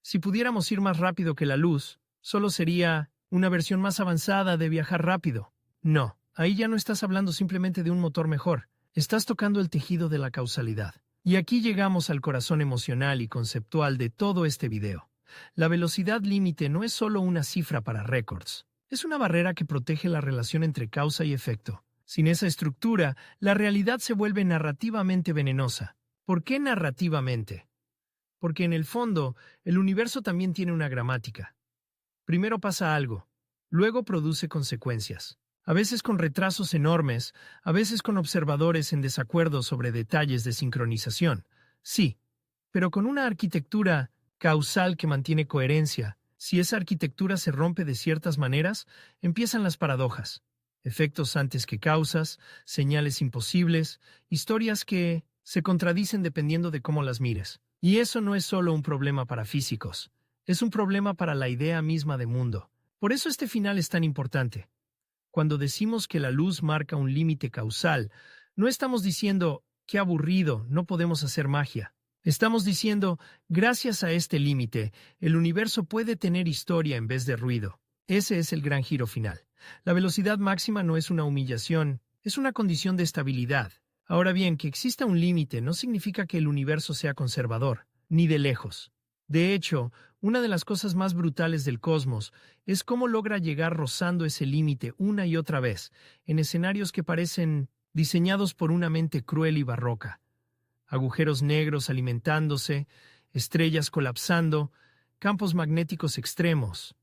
Si pudiéramos ir más rápido que la luz, solo sería una versión más avanzada de viajar rápido. No, ahí ya no estás hablando simplemente de un motor mejor. Estás tocando el tejido de la causalidad. Y aquí llegamos al corazón emocional y conceptual de todo este video. La velocidad límite no es solo una cifra para récords. Es una barrera que protege la relación entre causa y efecto. Sin esa estructura, la realidad se vuelve narrativamente venenosa. ¿Por qué narrativamente? Porque en el fondo, el universo también tiene una gramática. Primero pasa algo, luego produce consecuencias. A veces con retrasos enormes, a veces con observadores en desacuerdo sobre detalles de sincronización. Sí, pero con una arquitectura causal que mantiene coherencia. Si esa arquitectura se rompe de ciertas maneras, empiezan las paradojas. Efectos antes que causas, señales imposibles, historias que se contradicen dependiendo de cómo las mires. Y eso no es solo un problema para físicos, es un problema para la idea misma de mundo. Por eso este final es tan importante. Cuando decimos que la luz marca un límite causal, no estamos diciendo, qué aburrido, no podemos hacer magia. Estamos diciendo, gracias a este límite, el universo puede tener historia en vez de ruido. Ese es el gran giro final. La velocidad máxima no es una humillación, es una condición de estabilidad. Ahora bien, que exista un límite no significa que el universo sea conservador, ni de lejos. De hecho, una de las cosas más brutales del cosmos es cómo logra llegar rozando ese límite una y otra vez, en escenarios que parecen diseñados por una mente cruel y barroca. Agujeros negros alimentándose, estrellas colapsando, campos magnéticos extremos,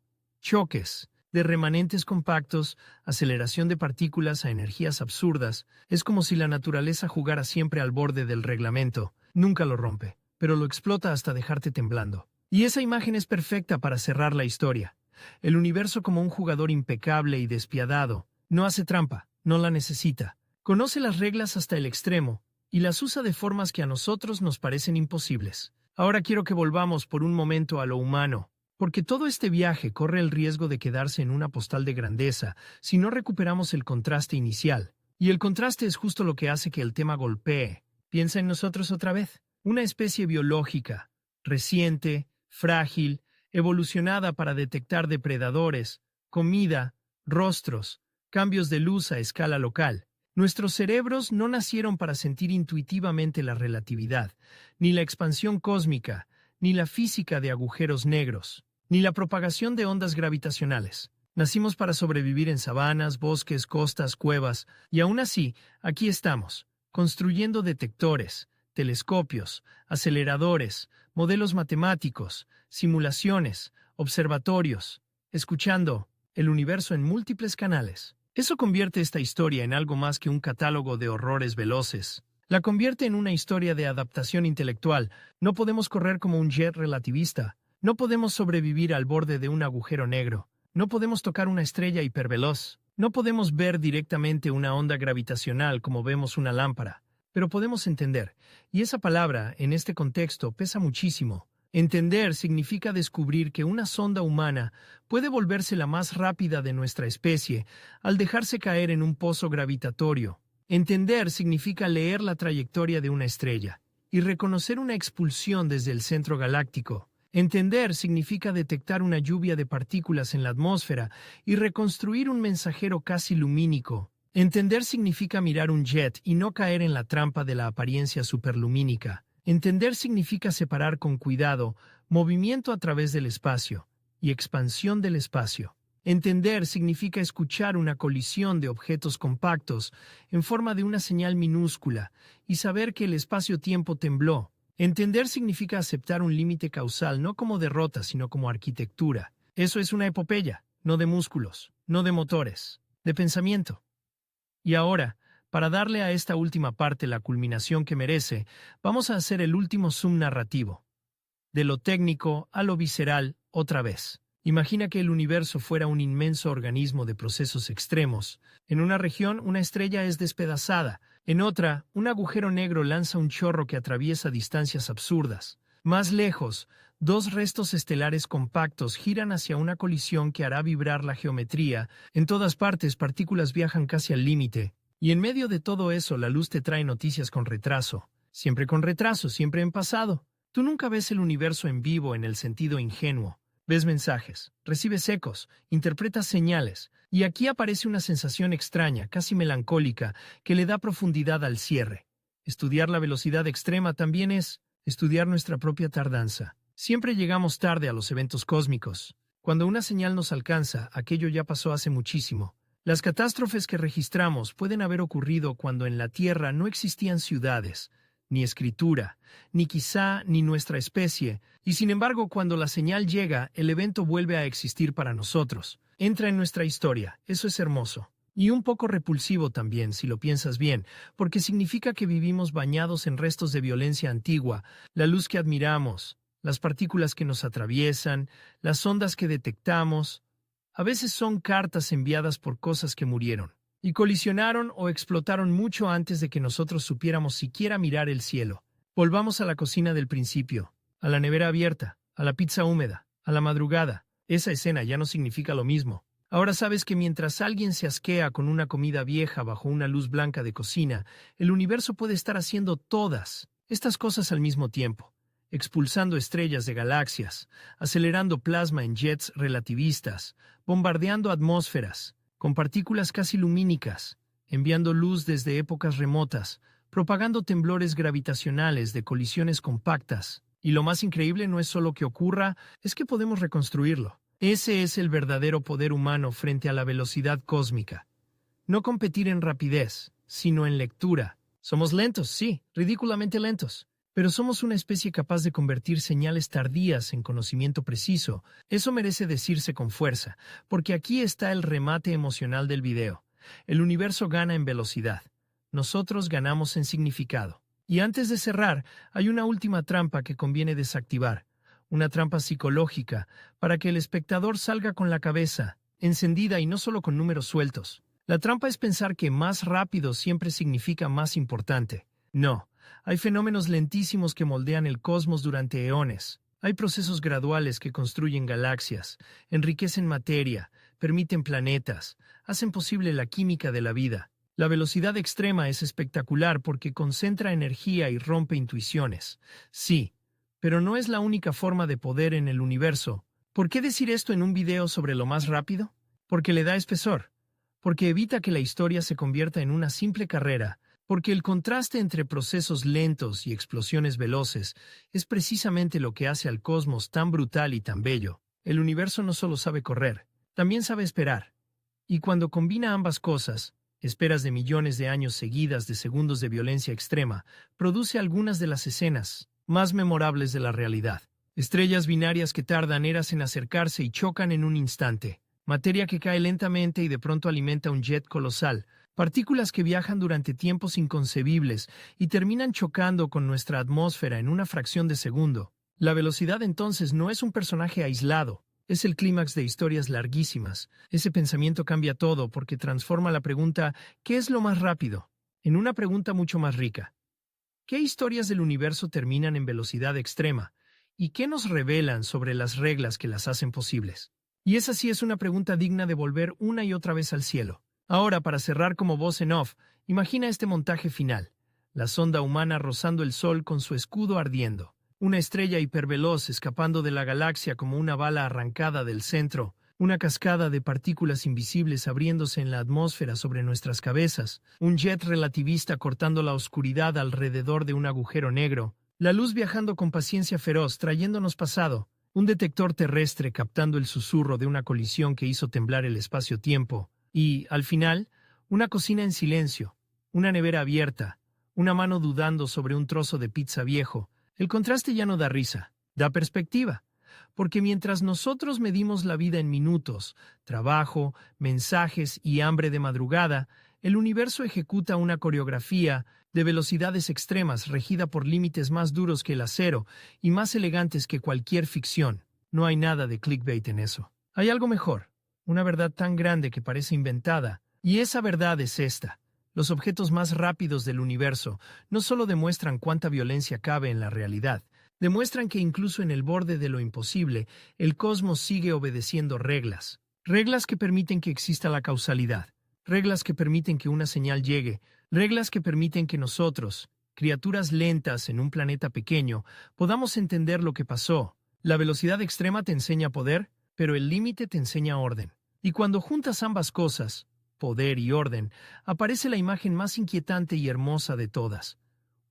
choques de remanentes compactos, aceleración de partículas a energías absurdas. Es como si la naturaleza jugara siempre al borde del reglamento. Nunca lo rompe, pero lo explota hasta dejarte temblando. Y esa imagen es perfecta para cerrar la historia. El universo como un jugador impecable y despiadado. No hace trampa, no la necesita. Conoce las reglas hasta el extremo y las usa de formas que a nosotros nos parecen imposibles. Ahora quiero que volvamos por un momento a lo humano, porque todo este viaje corre el riesgo de quedarse en una postal de grandeza si no recuperamos el contraste inicial. Y el contraste es justo lo que hace que el tema golpee. Piensa en nosotros otra vez. Una especie biológica, reciente, frágil, evolucionada para detectar depredadores, comida, rostros, cambios de luz a escala local. Nuestros cerebros no nacieron para sentir intuitivamente la relatividad, ni la expansión cósmica, ni la física de agujeros negros, ni la propagación de ondas gravitacionales. Nacimos para sobrevivir en sabanas, bosques, costas, cuevas, y aún así, aquí estamos, construyendo detectores, telescopios, aceleradores, modelos matemáticos, simulaciones, observatorios, escuchando el universo en múltiples canales. Eso convierte esta historia en algo más que un catálogo de horrores veloces. La convierte en una historia de adaptación intelectual. No podemos correr como un jet relativista. No podemos sobrevivir al borde de un agujero negro. No podemos tocar una estrella hiperveloz. No podemos ver directamente una onda gravitacional como vemos una lámpara. Pero podemos entender. Y esa palabra, en este contexto, pesa muchísimo. Entender significa descubrir que una sonda humana puede volverse la más rápida de nuestra especie al dejarse caer en un pozo gravitatorio. Entender significa leer la trayectoria de una estrella y reconocer una expulsión desde el centro galáctico. Entender significa detectar una lluvia de partículas en la atmósfera y reconstruir un mensajero casi lumínico. Entender significa mirar un jet y no caer en la trampa de la apariencia superlumínica. Entender significa separar con cuidado movimiento a través del espacio y expansión del espacio. Entender significa escuchar una colisión de objetos compactos en forma de una señal minúscula y saber que el espacio-tiempo tembló. Entender significa aceptar un límite causal no como derrota, sino como arquitectura. Eso es una epopeya, no de músculos, no de motores, de pensamiento. Y ahora, para darle a esta última parte la culminación que merece, vamos a hacer el último zoom narrativo. De lo técnico a lo visceral, otra vez. Imagina que el universo fuera un inmenso organismo de procesos extremos. En una región, una estrella es despedazada. En otra, un agujero negro lanza un chorro que atraviesa distancias absurdas. Más lejos, dos restos estelares compactos giran hacia una colisión que hará vibrar la geometría. En todas partes, partículas viajan casi al límite. Y en medio de todo eso, la luz te trae noticias con retraso. Siempre con retraso, siempre en pasado. Tú nunca ves el universo en vivo en el sentido ingenuo. Ves mensajes, recibes ecos, interpretas señales, y aquí aparece una sensación extraña, casi melancólica, que le da profundidad al cierre. Estudiar la velocidad extrema también es estudiar nuestra propia tardanza. Siempre llegamos tarde a los eventos cósmicos. Cuando una señal nos alcanza, aquello ya pasó hace muchísimo. Las catástrofes que registramos pueden haber ocurrido cuando en la Tierra no existían ciudades, ni escritura, ni quizá ni nuestra especie, y sin embargo cuando la señal llega, el evento vuelve a existir para nosotros. Entra en nuestra historia, eso es hermoso. Y un poco repulsivo también, si lo piensas bien, porque significa que vivimos bañados en restos de violencia antigua, la luz que admiramos, las partículas que nos atraviesan, las ondas que detectamos. A veces son cartas enviadas por cosas que murieron y colisionaron o explotaron mucho antes de que nosotros supiéramos siquiera mirar el cielo. Volvamos a la cocina del principio, a la nevera abierta, a la pizza húmeda, a la madrugada. Esa escena ya no significa lo mismo. Ahora sabes que mientras alguien se asquea con una comida vieja bajo una luz blanca de cocina, el universo puede estar haciendo todas estas cosas al mismo tiempo, expulsando estrellas de galaxias, acelerando plasma en jets relativistas, bombardeando atmósferas con partículas casi lumínicas, enviando luz desde épocas remotas, propagando temblores gravitacionales de colisiones compactas. Y lo más increíble no es solo que ocurra, es que podemos reconstruirlo. Ese es el verdadero poder humano frente a la velocidad cósmica. No competir en rapidez, sino en lectura. Somos lentos, sí, ridículamente lentos. Pero somos una especie capaz de convertir señales tardías en conocimiento preciso. Eso merece decirse con fuerza, porque aquí está el remate emocional del video. El universo gana en velocidad. Nosotros ganamos en significado. Y antes de cerrar, hay una última trampa que conviene desactivar. Una trampa psicológica, para que el espectador salga con la cabeza encendida y no solo con números sueltos. La trampa es pensar que más rápido siempre significa más importante. No. Hay fenómenos lentísimos que moldean el cosmos durante eones. Hay procesos graduales que construyen galaxias, enriquecen materia, permiten planetas, hacen posible la química de la vida. La velocidad extrema es espectacular porque concentra energía y rompe intuiciones. Sí, pero no es la única forma de poder en el universo. ¿Por qué decir esto en un video sobre lo más rápido? Porque le da espesor. Porque evita que la historia se convierta en una simple carrera. Porque el contraste entre procesos lentos y explosiones veloces es precisamente lo que hace al cosmos tan brutal y tan bello. El universo no solo sabe correr, también sabe esperar. Y cuando combina ambas cosas, esperas de millones de años seguidas de segundos de violencia extrema, produce algunas de las escenas más memorables de la realidad. Estrellas binarias que tardan eras en acercarse y chocan en un instante. Materia que cae lentamente y de pronto alimenta un jet colosal. Partículas que viajan durante tiempos inconcebibles y terminan chocando con nuestra atmósfera en una fracción de segundo. La velocidad entonces no es un personaje aislado, es el clímax de historias larguísimas. Ese pensamiento cambia todo porque transforma la pregunta ¿qué es lo más rápido? En una pregunta mucho más rica. ¿Qué historias del universo terminan en velocidad extrema? ¿Y qué nos revelan sobre las reglas que las hacen posibles? Y esa sí es una pregunta digna de volver una y otra vez al cielo. Ahora, para cerrar como voz en off, imagina este montaje final. La sonda humana rozando el Sol con su escudo ardiendo. Una estrella hiperveloz escapando de la galaxia como una bala arrancada del centro. Una cascada de partículas invisibles abriéndose en la atmósfera sobre nuestras cabezas. Un jet relativista cortando la oscuridad alrededor de un agujero negro. La luz viajando con paciencia feroz, trayéndonos pasado. Un detector terrestre captando el susurro de una colisión que hizo temblar el espacio-tiempo. Y, al final, una cocina en silencio, una nevera abierta, una mano dudando sobre un trozo de pizza viejo. El contraste ya no da risa, da perspectiva. Porque mientras nosotros medimos la vida en minutos, trabajo, mensajes y hambre de madrugada, el universo ejecuta una coreografía de velocidades extremas regida por límites más duros que el acero y más elegantes que cualquier ficción. No hay nada de clickbait en eso. Hay algo mejor. Una verdad tan grande que parece inventada, y esa verdad es esta. Los objetos más rápidos del universo no solo demuestran cuánta violencia cabe en la realidad, demuestran que incluso en el borde de lo imposible, el cosmos sigue obedeciendo reglas. Reglas que permiten que exista la causalidad, reglas que permiten que una señal llegue, reglas que permiten que nosotros, criaturas lentas en un planeta pequeño, podamos entender lo que pasó. La velocidad extrema te enseña poder, pero el límite te enseña orden. Y cuando juntas ambas cosas, poder y orden, aparece la imagen más inquietante y hermosa de todas.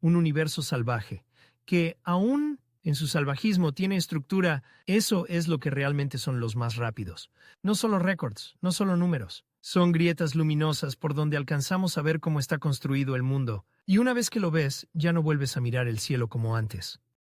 Un universo salvaje, que, aún en su salvajismo, tiene estructura. Eso es lo que realmente son los más rápidos. No solo récords, no solo números. Son grietas luminosas por donde alcanzamos a ver cómo está construido el mundo. Y una vez que lo ves, ya no vuelves a mirar el cielo como antes.